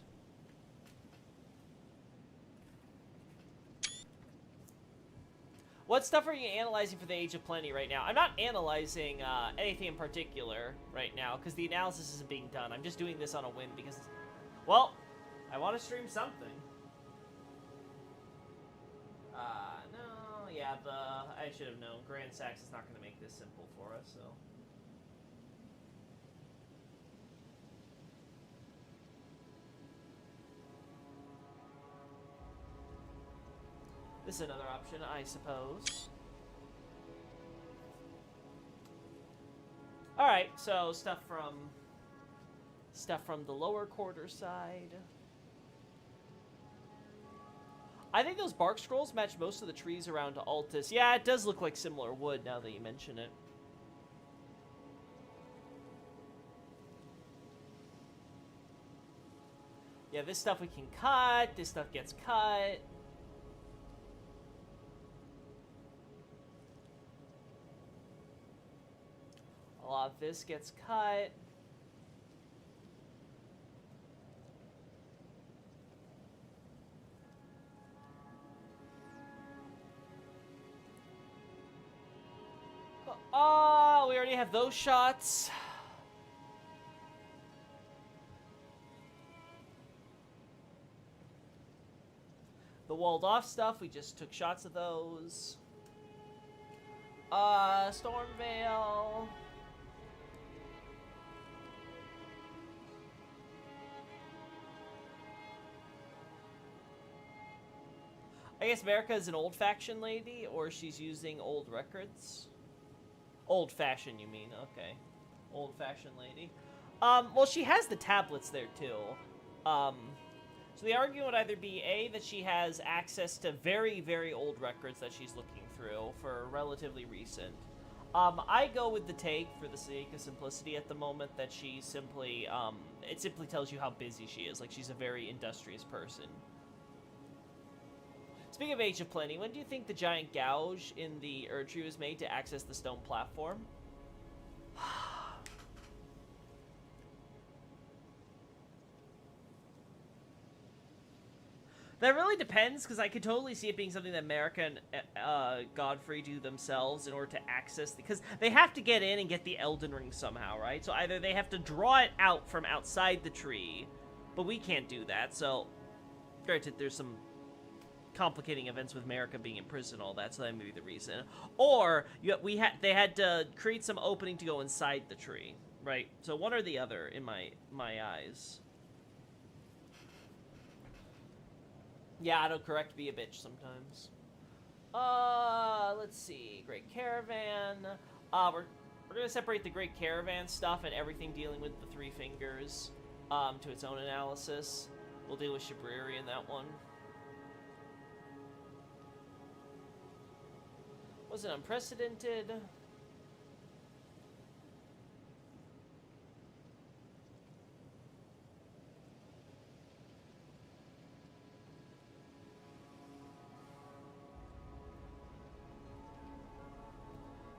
What stuff are you analyzing for the Age of Plenty right now? I'm not analyzing anything in particular right now, because the analysis isn't being done. I'm just doing this on a whim because, well, I want to stream something. No, yeah, I should have known. Grand Sax is not going to make this simple for us, so. This is another option, I suppose. Alright, so stuff from the lower quarter side. I think those bark scrolls match most of the trees around Altus. Yeah, it does look like similar wood now that you mention it. Yeah, this stuff we can cut, this stuff gets cut. A lot of this gets cut. Oh, we already have those shots. The walled off stuff, we just took shots of those. Stormveil. I guess America is an old faction lady, or she's using old records. Old fashioned, you mean? Okay. Old fashioned lady. Well, she has the tablets there, too. So the argument would either be, A, that she has access to very, very old records that she's looking through for relatively recent. I go with the take, for the sake of simplicity at the moment, that she simply, it simply tells you how busy she is. Like, she's a very industrious person. Speaking of Age of Plenty, when do you think the giant gouge in the Erdtree was made to access the stone platform? That really depends, because I could totally see it being something that America and Godfrey do themselves in order to access, because they have to get in and get the Elden Ring somehow, right? So either they have to draw it out from outside the tree, but we can't do that, so granted, there's some complicating events with America being in prison and all that, so that may be the reason. Or they had to create some opening to go inside the tree, right? So one or the other in my eyes. Yeah, autocorrect be a bitch sometimes. Let's see. Great Caravan. We're gonna separate the Great Caravan stuff and everything dealing with the Three Fingers to its own analysis. We'll deal with Shabriri in that one. Was it unprecedented?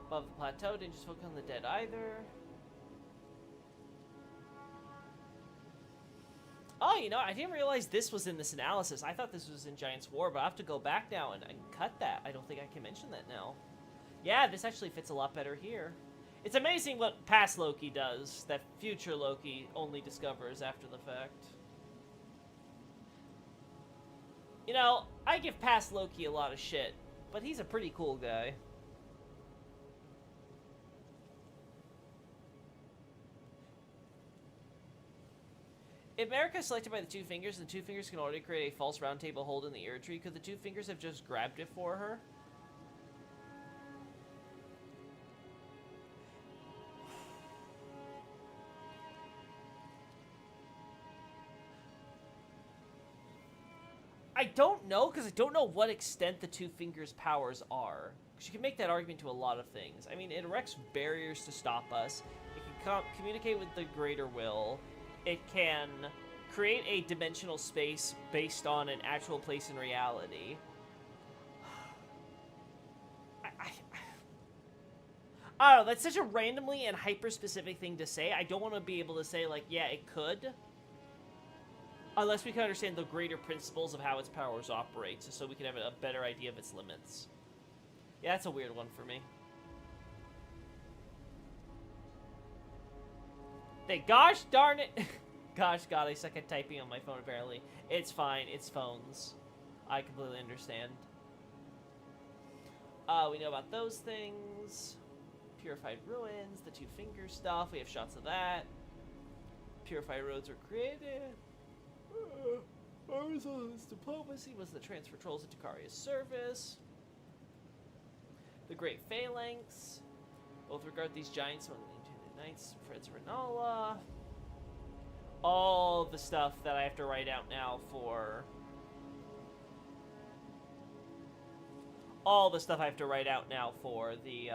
Above the plateau, didn't just focus on the dead either. Oh, you know, I didn't realize this was in this analysis. I thought this was in Giants War, but I have to go back now and cut that. I don't think I can mention that now. Yeah, this actually fits a lot better here. It's amazing what past Loki does that future Loki only discovers after the fact. You know, I give past Loki a lot of shit, but he's a pretty cool guy. If America is selected by the Two Fingers, and the Two Fingers can already create a false round table hold in the Erdtree, could the Two Fingers have just grabbed it for her? I don't know, because I don't know what extent the Two Fingers' powers are. Because you can make that argument to a lot of things. I mean, it erects barriers to stop us. It can communicate with the greater will. It can create a dimensional space based on an actual place in reality. I don't know, that's such a randomly and hyper-specific thing to say. I don't want to be able to say, like, yeah, it could. Unless we can understand the greater principles of how its powers operate, so we can have a better idea of its limits. Yeah, that's a weird one for me. Gosh darn it! Gosh god, I suck at typing on my phone, apparently. It's fine, it's phones. I completely understand. We know about those things. Purified ruins, the two finger stuff, we have shots of that. Purified roads were created. Arizon's diplomacy was the transfer trolls into Karia's service. The Great Phalanx. Both regard these giants among the Knights, Fred's Renala. All the stuff that I have to write out now for... All the stuff I have to write out now for the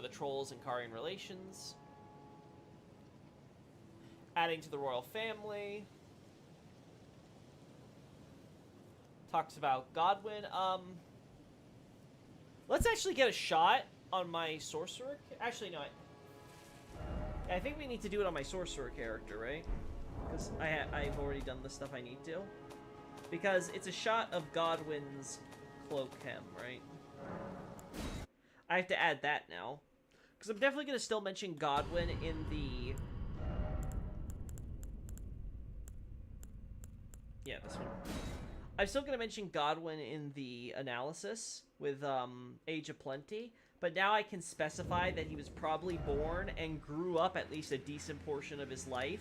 trolls and Karian relations. Adding to the royal family. Talks about Godwyn. Let's actually get a shot on my sorcerer. Actually, no. I think we need to do it on my sorcerer character, right? Because I've already done the stuff I need to. Because it's a shot of Godwyn's cloak hem, right? I have to add that now. Because I'm definitely going to still mention Godwyn in the... Yeah, this one. I'm still going to mention Godwyn in the analysis with Age of Plenty. But now I can specify that he was probably born and grew up at least a decent portion of his life.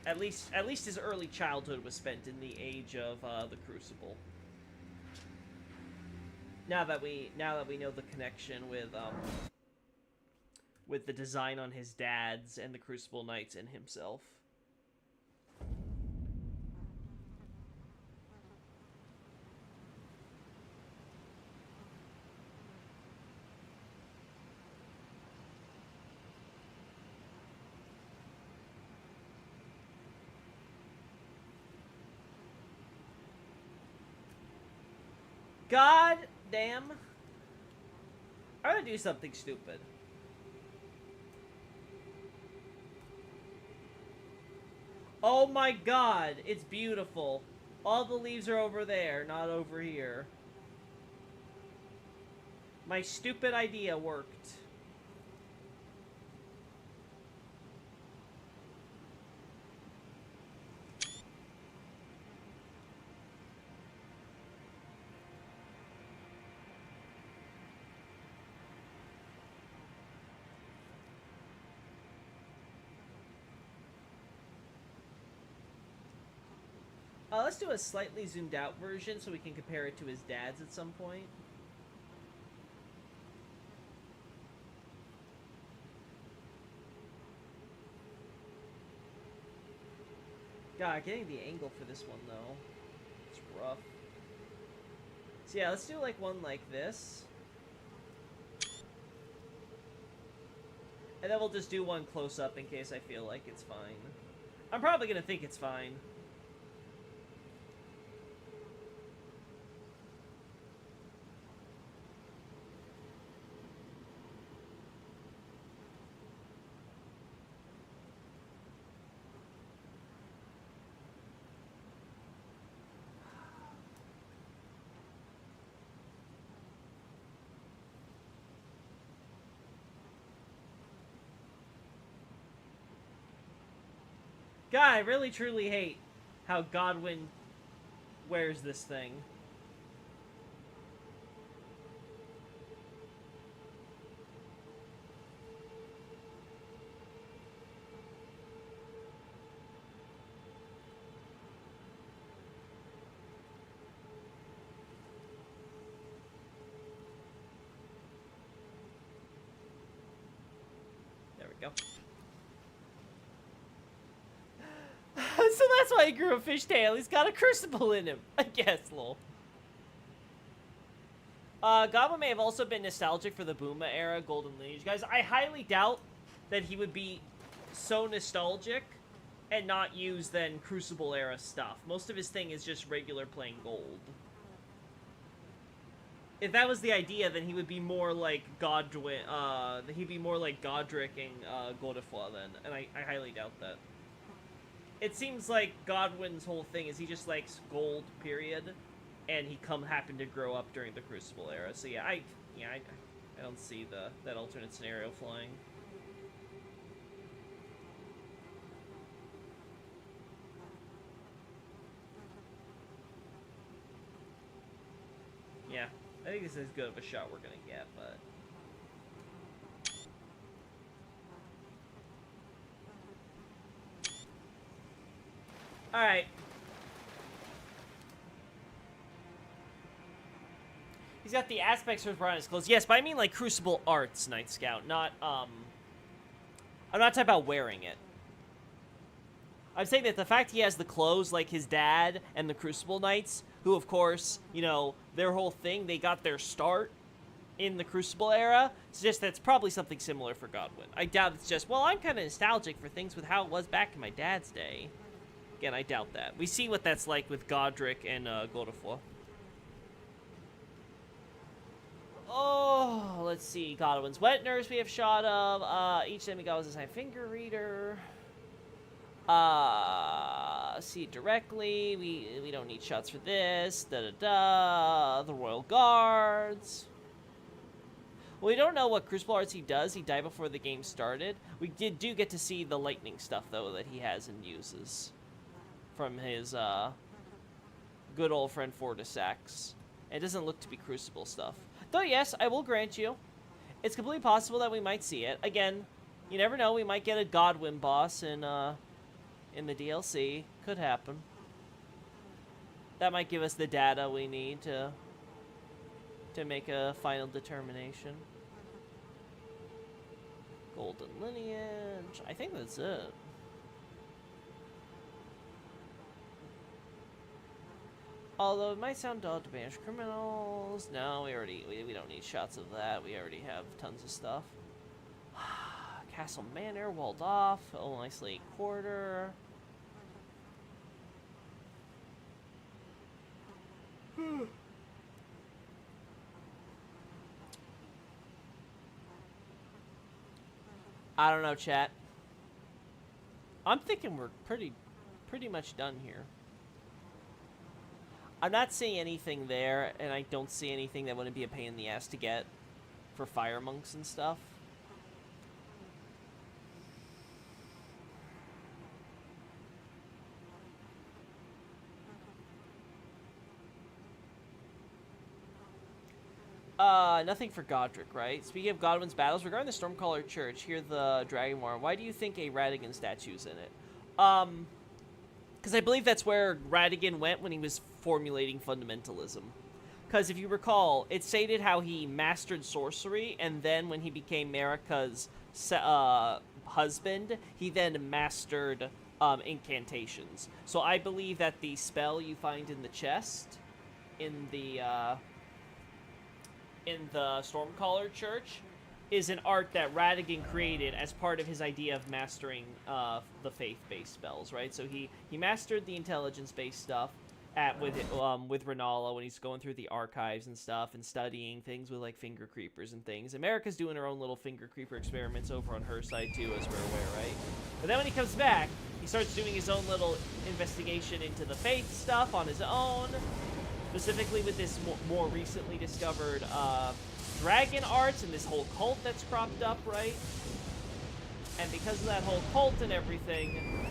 At least his early childhood was spent in the age of the Crucible. Now that we know the connection with the design on his dad's and the Crucible Knights and himself. God damn. I'm gonna do something stupid. Oh my god, it's beautiful. All the leaves are over there, not over here. My stupid idea worked. Let's do a slightly zoomed out version so we can compare it to his dad's at some point. God, getting the angle for this one though, it's rough. So yeah, let's do like one like this. And then we'll just do one close up in case I feel like it's fine. I'm probably gonna think it's fine. God, I really truly hate how Godwyn wears this thing. There we go. So that's why he grew a fishtail. He's got a crucible in him. I guess, lol. Goblin may have also been nostalgic for the Booma era, Golden Lineage. Guys, I highly doubt that he would be so nostalgic and not use then Crucible era stuff. Most of his thing is just regular plain gold. If that was the idea, then he would be more like Godwin. He'd be more like Godric and Godefroy then, and I highly doubt that. It seems like Godwin's whole thing is he just likes gold, period, and he happened to grow up during the Crucible era. So yeah, I don't see that alternate scenario flying. Yeah, I think this is as good of a shot we're gonna get, but... Alright. He's got the aspects for on his clothes. Yes, but I mean like Crucible Arts, Night Scout, not, I'm not talking about wearing it. I'm saying that the fact he has the clothes like his dad and the Crucible Knights, who, of course, you know, their whole thing, they got their start in the Crucible era, suggests that's probably something similar for Godwin. I doubt it's just, well, I'm kind of nostalgic for things with how it was back in my dad's day. Again, I doubt that. We see what that's like with Godric and Godefroy. Oh, let's see. Godwin's Wet Nurse we have shot of. Each demigod was assigned finger reader. See directly. We don't need shots for this. The Royal Guards. Well, we don't know what Crucible Arts he does. He died before the game started. We do get to see the lightning stuff though that he has and uses from his good old friend Fortisax. It doesn't look to be Crucible stuff. Though yes, I will grant you, it's completely possible that we might see it. Again, you never know. We might get a Godwin boss in the DLC. Could happen. That might give us the data we need to make a final determination. Golden Lineage. I think that's it. Although it might sound dull to banish criminals. No, we don't need shots of that. We already have tons of stuff. Castle Manor, walled off. Oh, nicely quarter. I don't know, chat. I'm thinking we're pretty much done here. I'm not seeing anything there, and I don't see anything that wouldn't be a pain in the ass to get for fire monks and stuff. Nothing for Godric, right? Speaking of Godwin's battles, regarding the Stormcaller Church, here the Dragonborn, why do you think a Radagon statue's in it? Because I believe that's where Radagon went when he was formulating fundamentalism. Because if you recall, it stated how he mastered sorcery, and then when he became Marika's husband, he then mastered incantations. So I believe that the spell you find in the chest, in the Stormcaller Church, is an art that Radagon created as part of his idea of mastering the faith-based spells, right? So he mastered the intelligence-based stuff with Renala when he's going through the archives and stuff and studying things with like finger creepers and things. America's doing her own little finger creeper experiments over on her side too, as we're aware, right? But then when he comes back, he starts doing his own little investigation into the faith stuff on his own, specifically with this more recently discovered dragon arts and this whole cult that's cropped up, right? And because of that whole cult and everything,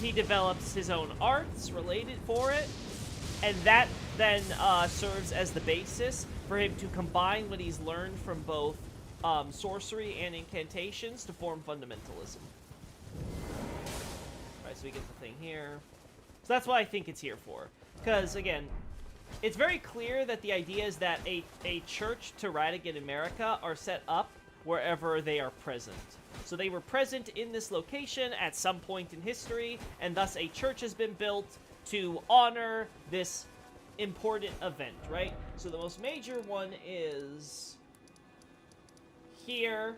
he develops his own arts related for it, and that then serves as the basis for him to combine what he's learned from both sorcery and incantations to form fundamentalism. Alright, so we get the thing here. So that's what I think it's here for. Because, again, it's very clear that the idea is that a church to Radagon and Marika are set up wherever they are present. So they were present in this location at some point in history, and thus a church has been built to honor this important event, right? So the most major one is here,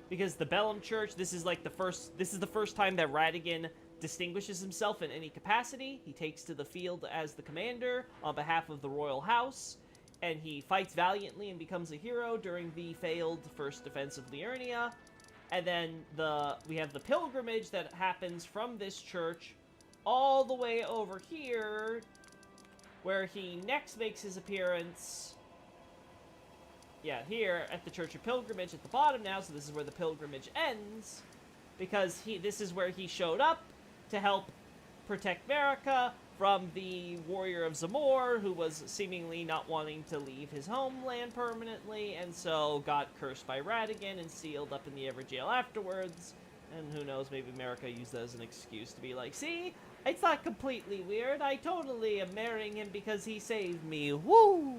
because the Bellum Church, this is the first time that Ratigan distinguishes himself in any capacity. He takes to the field as the commander on behalf of the royal house, and he fights valiantly and becomes a hero during the failed first defense of Liurnia. And then we have the pilgrimage that happens from this church all the way over here, where he next makes his appearance. Yeah, here at the Church of Pilgrimage at the bottom now, so this is where the pilgrimage ends, because this is where he showed up to help protect Marika from the Warrior of Zamor, who was seemingly not wanting to leave his homeland permanently, and so got cursed by Ratigan and sealed up in the Everjail afterwards. And who knows, maybe Marika used that as an excuse to be like, see, it's not completely weird, I totally am marrying him because he saved me, woo!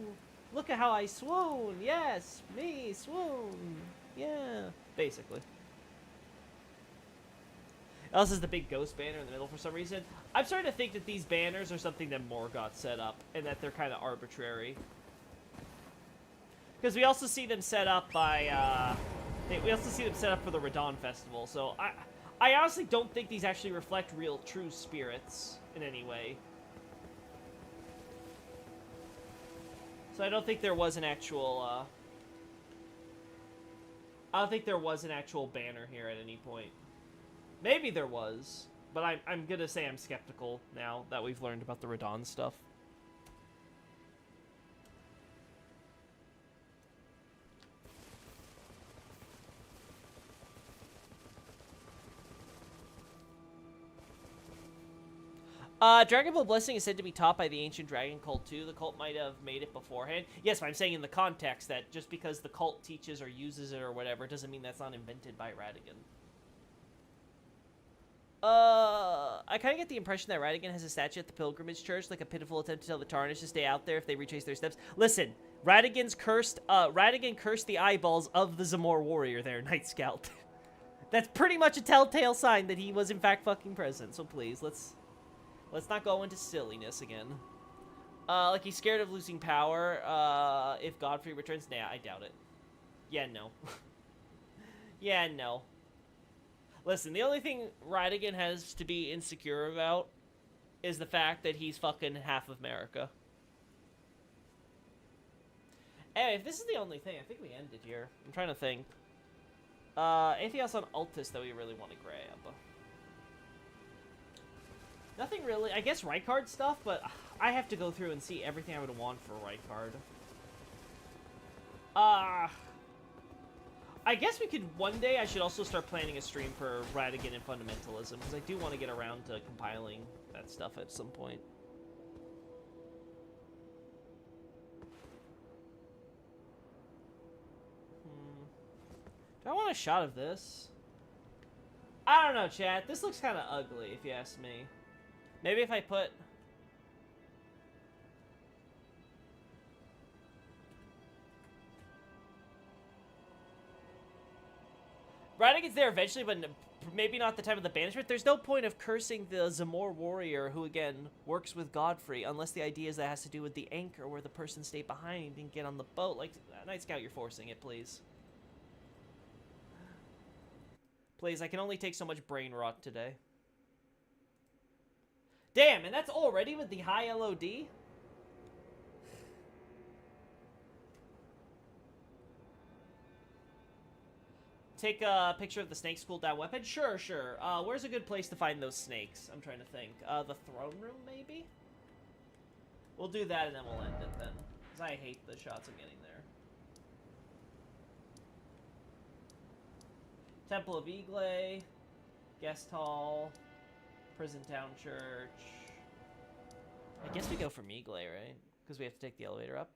Look at how I swoon! Yes! Me! Swoon! Yeah! Basically. Else is the big ghost banner in the middle for some reason. I'm starting to think that these banners are something that Morgoth set up, and that they're kind of arbitrary. Because we also see them set up by, we also see them set up for the Radon Festival, so I honestly don't think these actually reflect real, true spirits in any way. So I don't think there was an actual, I don't think there was an actual banner here at any point. Maybe there was, but I'm gonna say I'm skeptical now that we've learned about the Radon stuff. Dragon Ball Blessing is said to be taught by the Ancient Dragon Cult too. The cult might have made it beforehand. Yes, but I'm saying in the context that just because the cult teaches or uses it or whatever doesn't mean that's not invented by Ratigan. I kind of get the impression that Ratigan has a statue at the Pilgrimage Church, like a pitiful attempt to tell the Tarnished to stay out there if they retrace their steps. Listen, Ratigan cursed the eyeballs of the Zamor warrior there, Night Scout. That's pretty much a telltale sign that he was in fact fucking present, so please, let's not go into silliness again. Like he's scared of losing power, if Godfrey returns? Nah, I doubt it. Yeah, no. Yeah, no. Listen, the only thing Ratigan has to be insecure about is the fact that he's fucking half of America. Anyway, if this is the only thing, I think we ended here. I'm trying to think. Anything else on Altus that we really want to grab? Nothing really. I guess Rykard stuff, but I have to go through and see everything I would want for Rykard. I guess we could one day. I should also start planning a stream for Ratigan and Fundamentalism, because I do want to get around to compiling that stuff at some point. Do I want a shot of this? I don't know, chat. This looks kind of ugly, if you ask me. Maybe if I put... Ratigan's there eventually, but maybe not the time of the banishment. There's no point of cursing the Zamor warrior, who, again, works with Godfrey, unless the idea is that has to do with the anchor, where the person stay behind and get on the boat. Like, Night Scout, you're forcing it, please. Please, I can only take so much brain rot today. Damn, and that's already with the high LOD? Take a picture of the snake's cooldown weapon? Sure, sure. Where's a good place to find those snakes? I'm trying to think. The throne room, maybe? We'll do that and then we'll end it then. Because I hate the shots I'm getting there. Temple of Iglay. Guest Hall. Prison Town Church. I guess we go from Iglay, right? Because we have to take the elevator up.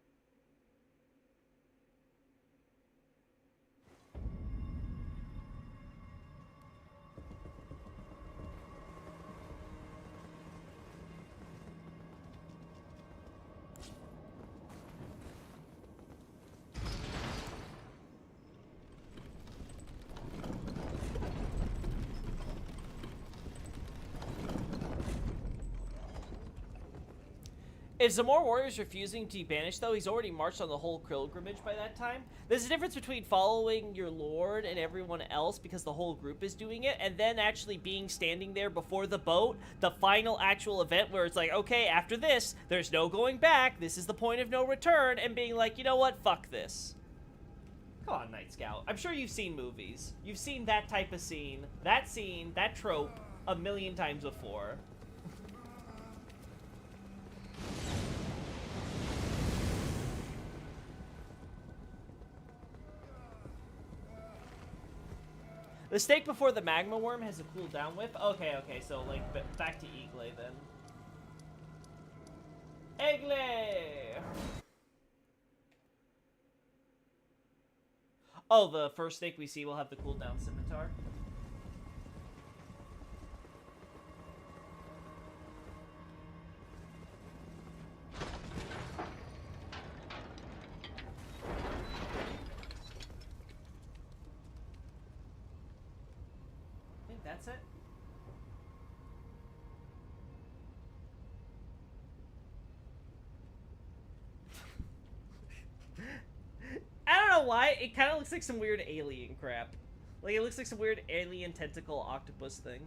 If Zamor Warrior is refusing to be banished, though, he's already marched on the whole pilgrimage by that time. There's a difference between following your lord and everyone else because the whole group is doing it, and then actually standing there before the boat, the final actual event where it's like, okay, after this, there's no going back, this is the point of no return, and being like, you know what, fuck this. Come on, Night Scout. I'm sure you've seen movies. You've seen that type of scene, that trope, a million times before. The stake before the magma worm has a cooldown whip. Okay, so like back to Eagle then. Eagle! Oh, the first stake we see will have the cooldown scimitar. That's it. I don't know why, it kind of looks like some weird alien crap. Like, it looks like some weird alien tentacle octopus thing.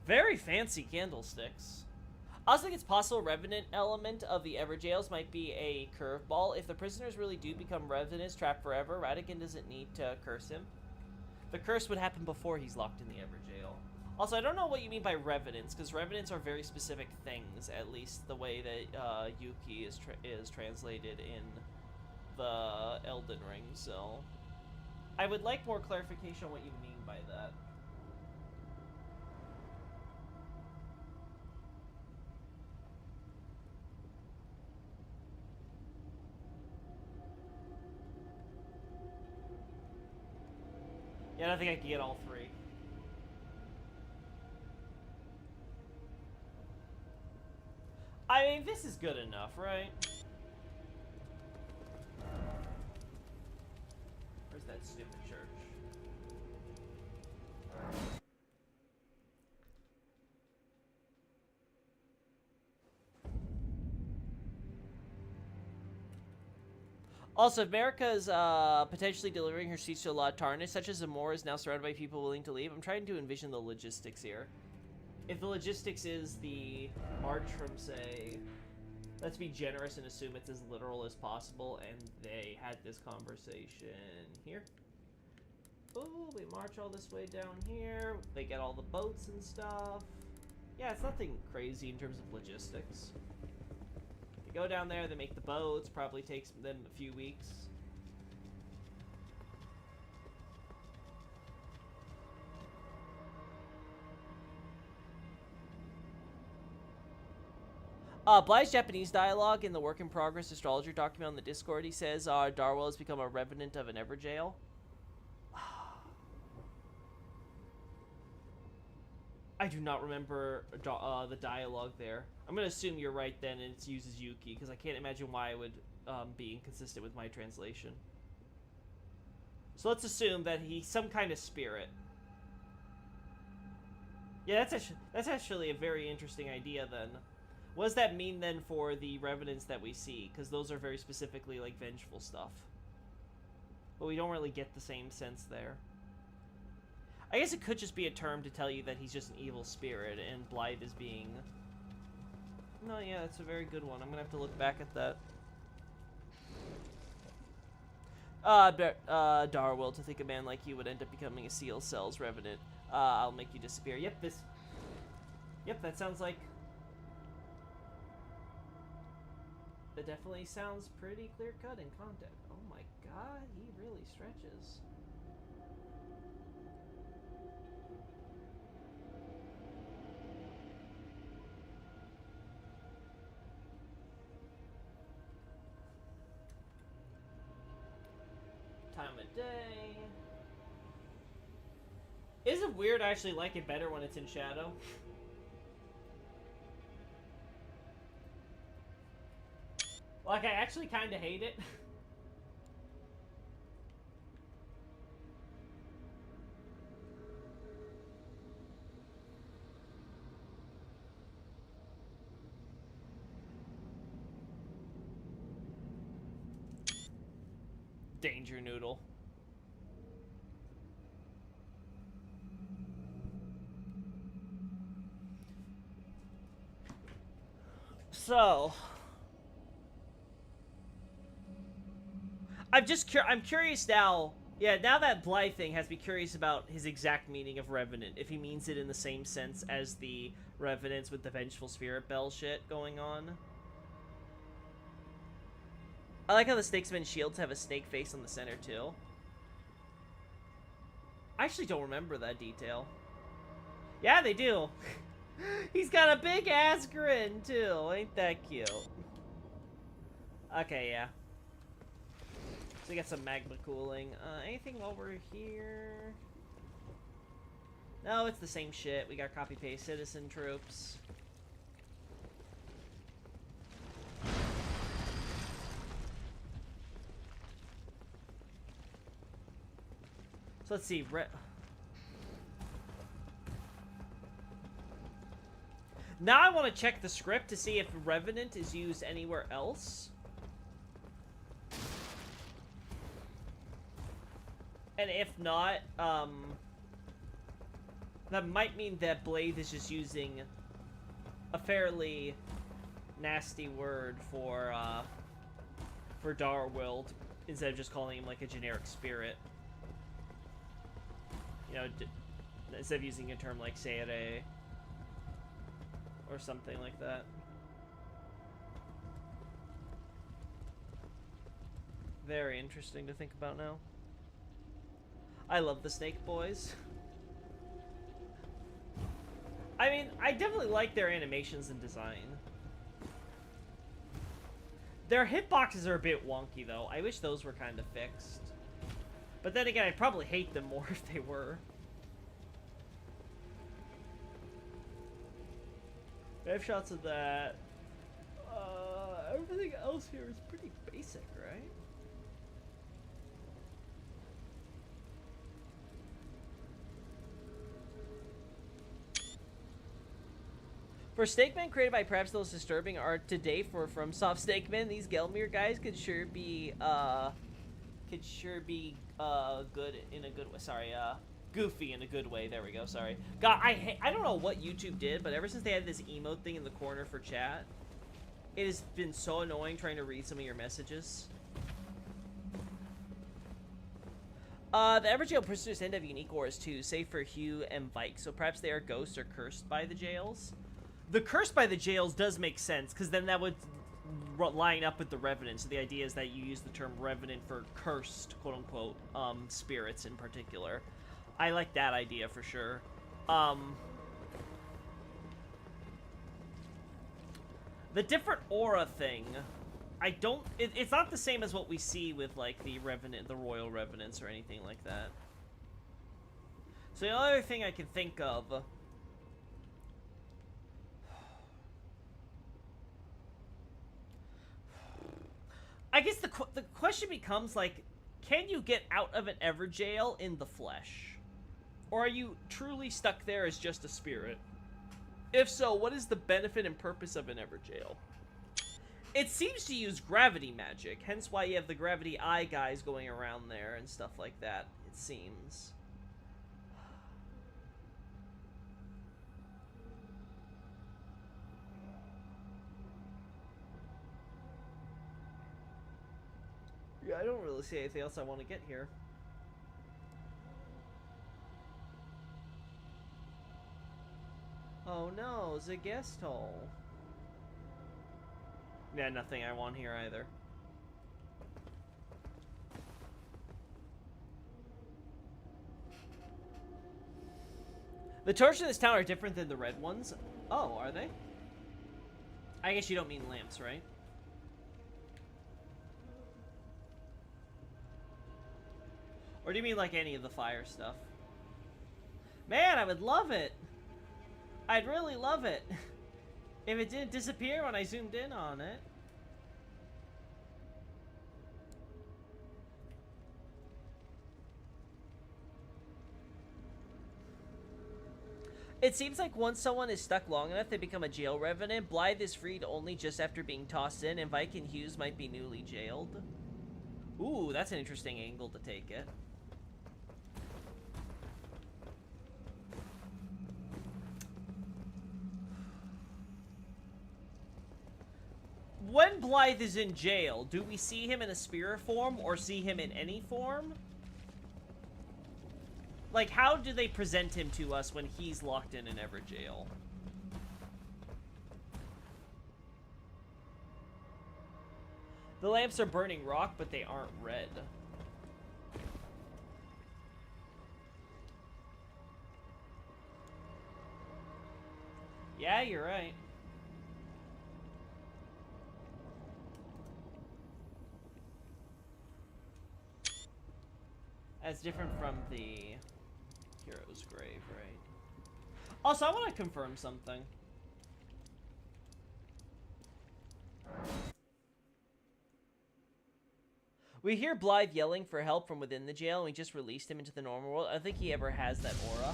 Very fancy candlesticks. I also think it's possible Revenant element of the Everjails might be a curveball. If the prisoners really do become Revenants trapped forever, Radagon doesn't need to curse him. The curse would happen before he's locked in the Everjail. Also, I don't know what you mean by Revenants, because Revenants are very specific things, at least the way that Yuki is translated in the Elden Ring, so... I would like more clarification on what you mean by that. Yeah, I don't think I can get all three. I mean, this is good enough, right? Where's that stupid church? Also, America is potentially delivering her seats to a lot of tarnish, such as Zamor is now surrounded by people willing to leave. I'm trying to envision the logistics here. If the logistics is the march from, say, let's be generous and assume it's as literal as possible, and they had this conversation here. Ooh, we march all this way down here. They get all the boats and stuff. Yeah, it's nothing crazy in terms of logistics. They go down there, they make the boats, probably takes them a few weeks. Bly's Japanese dialogue in the work in progress astrologer document on the Discord, he says Darwell has become a revenant of an Everjail. I do not remember the dialogue there. I'm going to assume you're right then and it uses Yuki, because I can't imagine why it would be inconsistent with my translation. So let's assume that he's some kind of spirit. Yeah, that's actually a very interesting idea then. What does that mean then for the revenants that we see? Because those are very specifically like vengeful stuff. But we don't really get the same sense there. I guess it could just be a term to tell you that he's just an evil spirit, and Blythe is being... No, yeah, that's a very good one. I'm gonna have to look back at that. Darwell, to think a man like you would end up becoming a Seal Cells Revenant. I'll make you disappear. Yep, that sounds like... That definitely sounds pretty clear-cut in content. Oh my god, he really stretches. Time of day. Is it weird I actually like it better when it's in shadow? Like, I actually kind of hate it. Danger Noodle. So, I'm curious now. Yeah, now that Blythe thing has me curious about his exact meaning of Revenant. If he means it in the same sense as the Revenants with the Vengeful Spirit Bell shit going on. I like how the Snakesman shields have a snake face on the center, too. I actually don't remember that detail. Yeah, they do. He's got a big ass grin, too. Ain't that cute? Okay, yeah. So we got some magma cooling. Anything over here? No, it's the same shit. We got copy-paste citizen troops. So let's see. Now I want to check the script to see if Revenant is used anywhere else. And if not, that might mean that Blade is just using a fairly nasty word for Darkwild instead of just calling him like a generic spirit. You know, instead of using a term like Seire or something like that. Very interesting to think about now. I love the Snake Boys. I mean, I definitely like their animations and design. Their hitboxes are a bit wonky, though. I wish those were kind of fixed. But then again, I'd probably hate them more if they were. I have shots of that. Everything else here is pretty basic, right? For Snakeman, created by perhaps the most disturbing art to date for FromSoft Snakeman, these Gelmir guys could sure be good in a good way. Sorry, goofy in a good way. There we go. Sorry. God, I don't know what YouTube did, but ever since they had this emote thing in the corner for chat, it has been so annoying trying to read some of your messages. The Everjail prisoners tend to have unique auras too, save for Hugh and Vike, so perhaps they are ghosts or cursed by the jails. The cursed by the jails does make sense, because then that would line up with the Revenant, so the idea is that you use the term Revenant for cursed, quote-unquote, spirits in particular. I like that idea for sure. The different aura thing, I don't... it's not the same as what we see with, like, the Revenant, the Royal Revenants or anything like that. So the other thing I can think of... I guess the question becomes, like, can you get out of an Everjail in the flesh? Or are you truly stuck there as just a spirit? If so, what is the benefit and purpose of an Everjail? It seems to use gravity magic, hence why you have the gravity eye guys going around there and stuff like that, it seems. Yeah, I don't really see anything else I want to get here. Oh no, it's a guest hole. Yeah, nothing I want here either. The torches in this town are different than the red ones. Oh, are they? I guess you don't mean lamps, right? Or do you mean like any of the fire stuff? Man, I would love it. I'd really love it. If it didn't disappear when I zoomed in on it. It seems like once someone is stuck long enough, they become a jail revenant. Blythe is freed only just after being tossed in, and Vike and Hughes might be newly jailed. Ooh, that's an interesting angle to take it. When Blythe is in jail, do we see him in a spirit form or see him in any form? Like, how do they present him to us when he's locked in an Everjail? The lamps are burning rock, but they aren't red. Yeah, you're right. That's different from the Hero's Grave, right? Also, I want to confirm something. We hear Blythe yelling for help from within the jail, and we just released him into the normal world. I don't think he ever has that aura.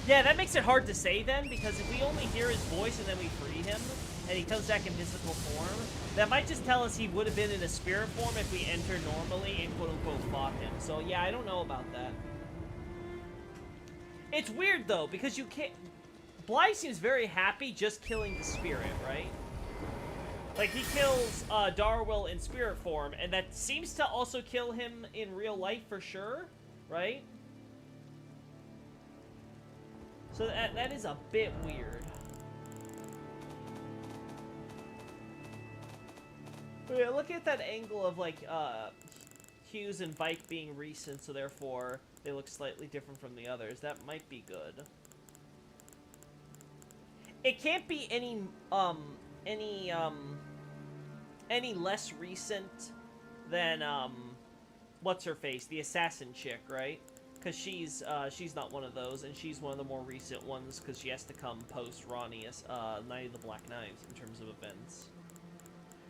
Yeah, that makes it hard to say then, because if we only hear his voice and then we free him, and he comes back in physical form, that might just tell us he would have been in a spirit form if we enter normally and quote-unquote fought him. So yeah, I don't know about that. It's weird, though, because you can't... Blythe seems very happy just killing the spirit, right? Like, he kills Darwill in spirit form, and that seems to also kill him in real life for sure, right? So that is a bit weird. But yeah, look at that angle of, like, Hughes and Vike being recent, so therefore they look slightly different from the others. That might be good. It can't be any less recent than, what's-her-face, the assassin chick, right? Because she's not one of those, and she's one of the more recent ones, because she has to come post-Ronnie, Night of the Black Knives, in terms of events.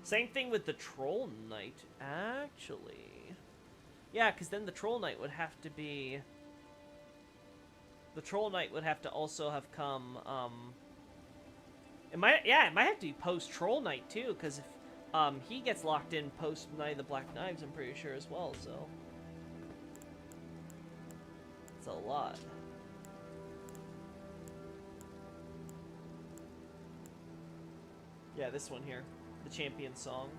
Same thing with the Troll Knight, actually. Yeah, because then the Troll Knight would have to be... The Troll Knight would have to also have come, it might have to be post-Troll Knight, too, because if he gets locked in post-Night of the Black Knives, I'm pretty sure, as well, so... It's a lot. Yeah, this one here. The Champion Song.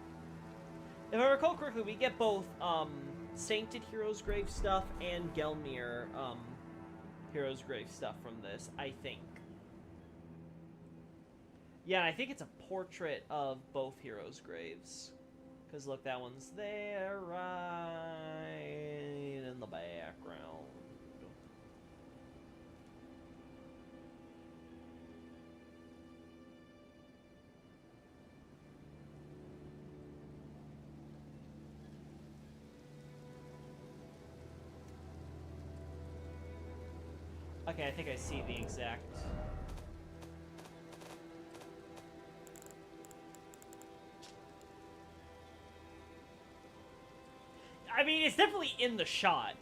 If I recall correctly, we get both, Sainted Hero's Grave stuff and Gelmir, Hero's Grave stuff from this, I think. Yeah, I think it's a portrait of both Heroes' Graves. Because, look, that one's there, right in the background. Okay, I think I see the exact... I mean, it's definitely in the shot.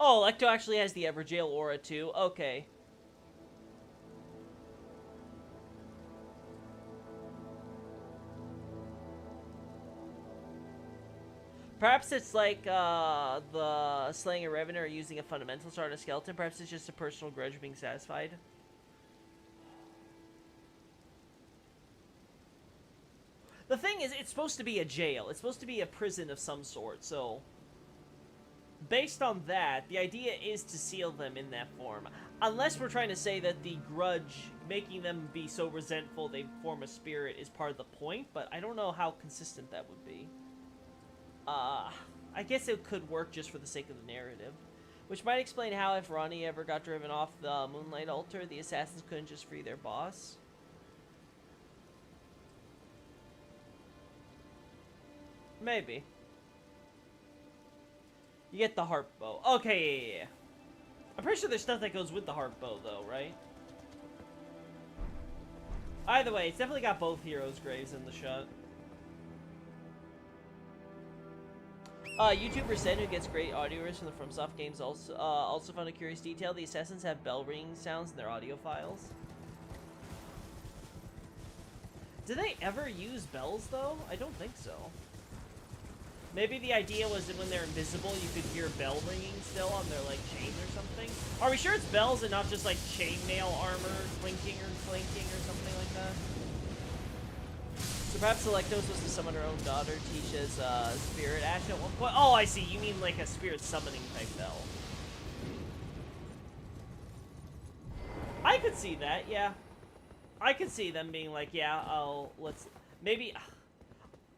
Oh, Electo actually has the Everjail aura, too. Okay. Perhaps it's like, the Slaying a Revenant or using a fundamental start a skeleton. Perhaps it's just a personal grudge being satisfied. The thing is, it's supposed to be a jail. It's supposed to be a prison of some sort, so... Based on that, the idea is to seal them in that form. Unless we're trying to say that the grudge, making them be so resentful they form a spirit, is part of the point, but I don't know how consistent that would be. I guess it could work just for the sake of the narrative. Which might explain how, if Ronnie ever got driven off the Moonlight Altar, the assassins couldn't just free their boss. Maybe. You get the harp bow. Okay, yeah. I'm pretty sure there's stuff that goes with the harp bow, though, right? Either way, it's definitely got both heroes' graves in the shot. YouTuber Zen, who gets great audio rights from the FromSoft games, also found a curious detail. The assassins have bell ringing sounds in their audio files. Do they ever use bells, though? I don't think so. Maybe the idea was that when they're invisible, you could hear bell ringing still on their, like, chain or something? Are we sure it's bells and not just, like, chainmail armor clinking or clanking or something like that? So perhaps Selectos was to summon her own daughter, Tisha's, spirit ash at one point? Oh, I see. You mean, like, a spirit summoning type bell. I could see that, yeah. I could see them being like, yeah, let's... Maybe...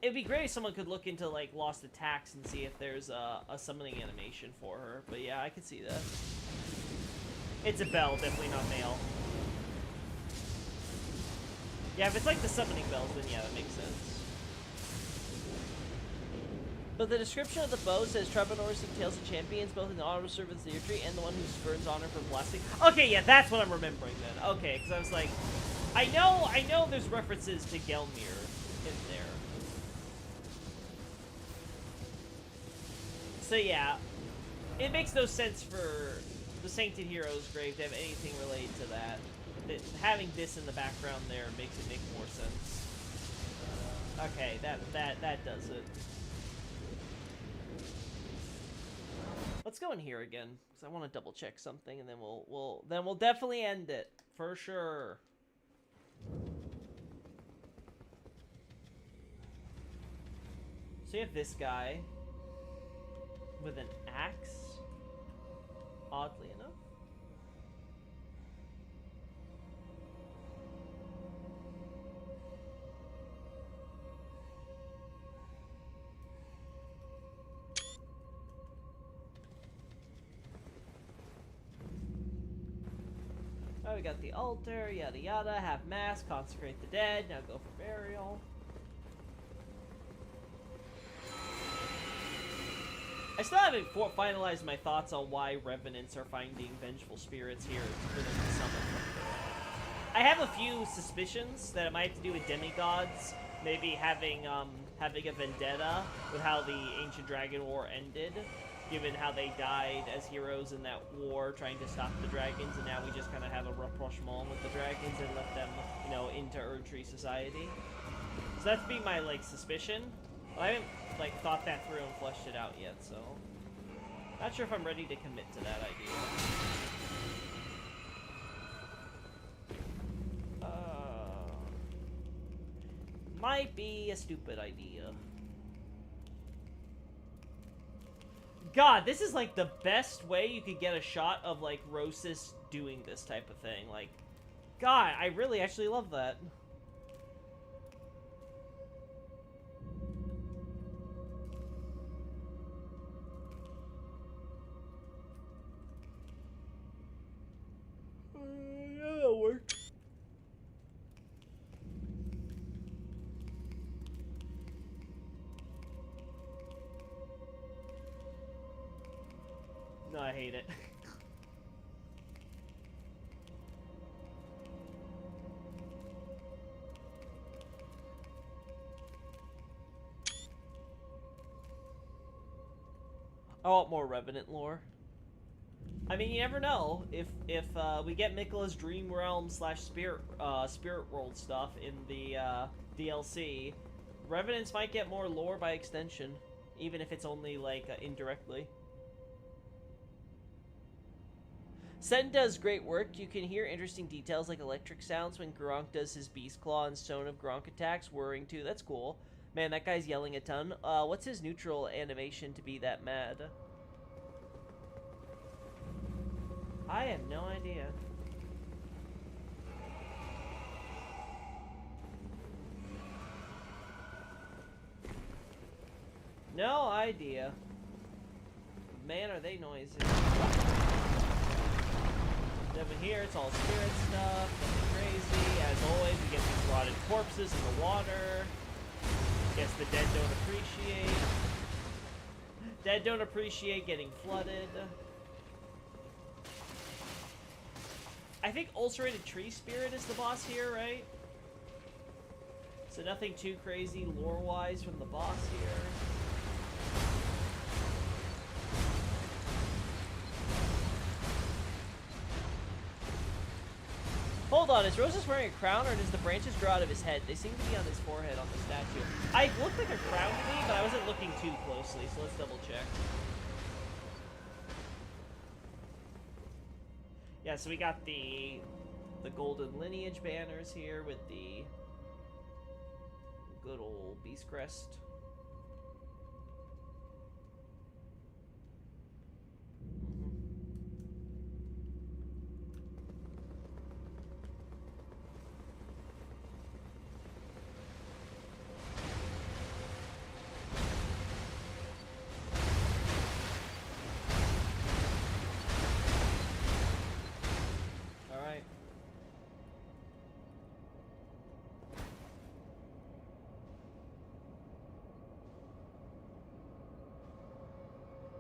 It'd be great if someone could look into, like, Lost Attacks and see if there's a summoning animation for her. But yeah, I could see that. It's a bell, definitely not male. Yeah, if it's like the summoning bells, then yeah, that makes sense. But the description of the bow says Troubadours seek tales of champions, both in the auto service theatre and the one who spurns honor for blasting. Okay, yeah, that's what I'm remembering then. Okay, because I was like, I know there's references to Gelmir in there. So yeah, it makes no sense for the Sainted Hero's grave to have anything related to that. Having this in the background there makes it make more sense. Okay, that does it. Let's go in here again because I want to double check something, and then we'll definitely end it for sure. So you have this guy with an axe, oddly enough. Oh, we got the altar, yada yada, have mass, consecrate the dead, now go for burial. I still haven't finalized my thoughts on why Revenants are finding vengeful spirits here for them to summon. I have a few suspicions that it might have to do with demigods, maybe having a vendetta with how the Ancient Dragon War ended, given how they died as heroes in that war trying to stop the dragons, and now we just kind of have a rapprochement with the dragons and let them, you know, into Erdtree society. So that's being my, like, suspicion. Well, I haven't, like, thought that through and fleshed it out yet, so... Not sure if I'm ready to commit to that idea. Might be a stupid idea. God, this is, like, the best way you could get a shot of, like, Rosis doing this type of thing. Like, God, I really actually love that. Yeah, that'll work. No, I hate it. I want more Revenant lore. I mean, you never know if we get Miquella's Dream Realm / Spirit World stuff in the DLC. Revenants might get more lore by extension, even if it's only like indirectly. Sen does great work. You can hear interesting details like electric sounds when Gronk does his Beast Claw and Stone of Gronk attacks, whirring too. That's cool. Man, that guy's yelling a ton. What's his neutral animation to be that mad? I have no idea. No idea. Man, are they noisy. Over here, it's all spirit stuff, nothing crazy. As always, we get these rotted corpses in the water. Guess the dead don't appreciate. Dead don't appreciate getting flooded. I think Ulcerated Tree Spirit is the boss here, right? So nothing too crazy lore-wise from the boss here. hold on, is Roses wearing a crown, or does the branches grow out of his head? They seem to be on his forehead on the statue. I looked like a crown to me, but I wasn't looking too closely, so let's double check. Yeah, so we got the golden lineage banners here with the good old beast crest.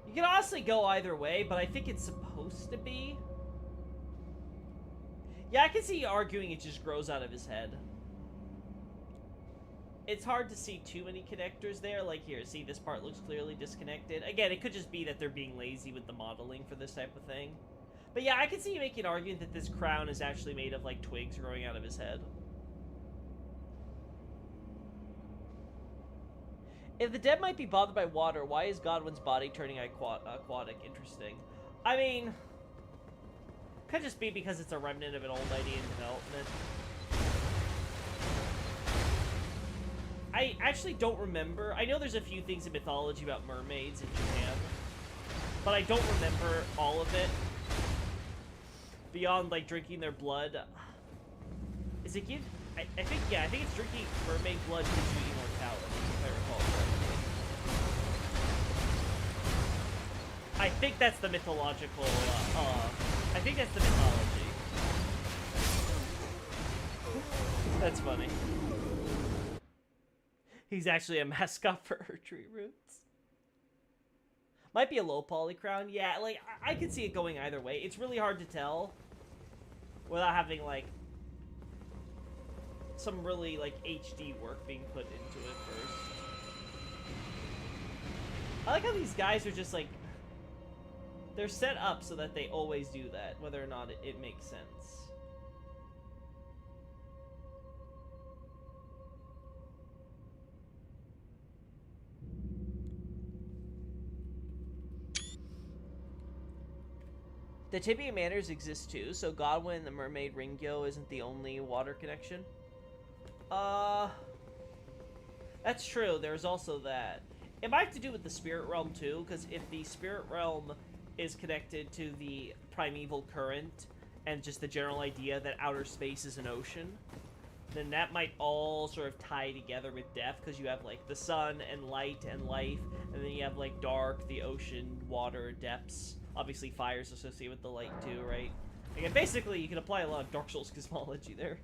You can honestly go either way, but I think it's supposed to be. Yeah, I can see you arguing it just grows out of his head. It's hard to see too many connectors there. Like here, see, this part looks clearly disconnected. Again, it could just be that they're being lazy with the modeling for this type of thing. But yeah, I can see you making an argument that this crown is actually made of, like, twigs growing out of his head. If the dead might be bothered by water, why is Godwyn's body turning aquatic? Interesting. I mean, could just be because it's a remnant of an old idea in development. I actually don't remember. I know there's a few things in mythology about mermaids in Japan, but I don't remember all of it. Beyond, like, drinking their blood. Is it give... I think, yeah, I think it's drinking mermaid blood gives you immortality, if I recall correctly. I think that's the mythological, I think that's the mythology. That's funny. He's actually a mascot for her tree roots. Might be a low poly crown. Yeah, like, I could see it going either way. It's really hard to tell without having, like, some really, like, HD work being put into it first. I like how these guys are just, like, they're set up so that they always do that, whether or not it makes sense. The Tibia Manors exist too, so Godwyn the Mermaid Ringyo isn't the only water connection. That's true, there's also that. It might have to do with the spirit realm too, because if the spirit realm is connected to the primeval current and just the general idea that outer space is an ocean, then that might all sort of tie together with death, because you have, like, the sun and light and life, and then you have, like, dark, the ocean, water, depths. Obviously fire's associated with the light too, right? Again, basically you can apply a lot of Dark Souls cosmology there.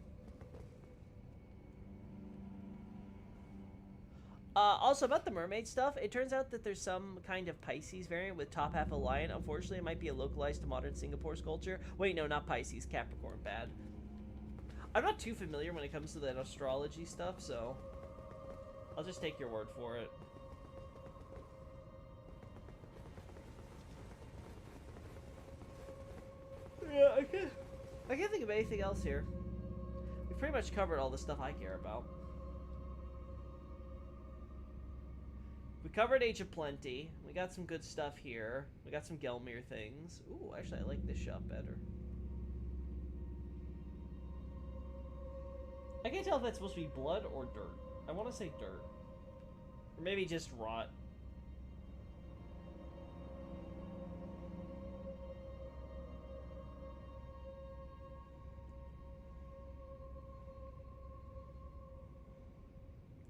Also, about the mermaid stuff, it turns out that there's some kind of Pisces variant with top half a lion. Unfortunately, it might be a localized to modern Singapore sculpture. Wait, no, not Pisces. Capricorn, bad. I'm not too familiar when it comes to that astrology stuff, so I'll just take your word for it. Yeah, I can't think of anything else here. We've pretty much covered all the stuff I care about. We covered Age of Plenty. We got some good stuff here. We got some Gelmir things. Ooh, actually, I like this shop better. I can't tell if that's supposed to be blood or dirt. I want to say dirt. Or maybe just rot.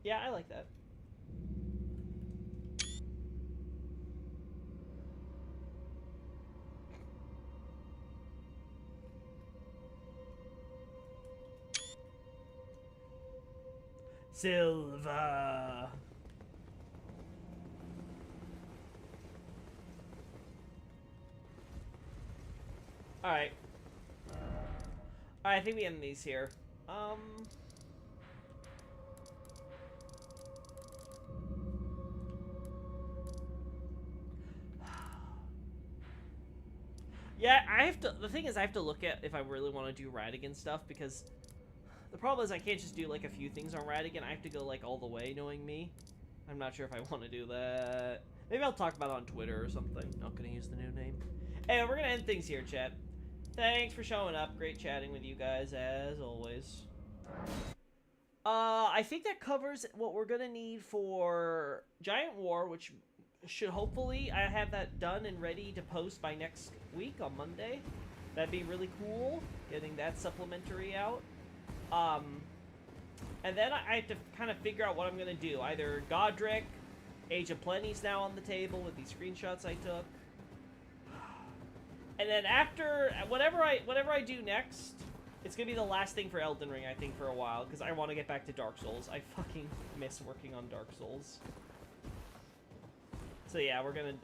Yeah, I like that. Silva. Alright. Alright, I think we end these here. Yeah, I have to. The thing is, I have to look at if I really want to do Radigan stuff, because the problem is I can't just do like a few things on Radigan. I have to go like all the way, knowing me. I'm not sure if I want to do that. Maybe I'll talk about it on Twitter or something. Not gonna use the new name. Hey, we're gonna end things here, chat. Thanks for showing up. Great chatting with you guys as always. I think that covers what we're gonna need for Giant War, which should hopefully I have that done and ready to post by next week on Monday. That'd be really cool, getting that supplementary out. And then I have to kind of figure out what I'm gonna do. Either Godric, Age of Plenty's now on the table with these screenshots I took. And then after whatever I do next, it's gonna be the last thing for Elden Ring, I think, for a while, because I want to get back to Dark Souls. I fucking miss working on Dark Souls. So yeah, we're gonna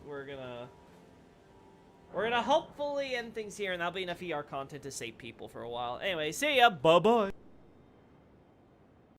hopefully end things here, and that'll be enough ER content to save people for a while. Anyway, see ya. Bye bye.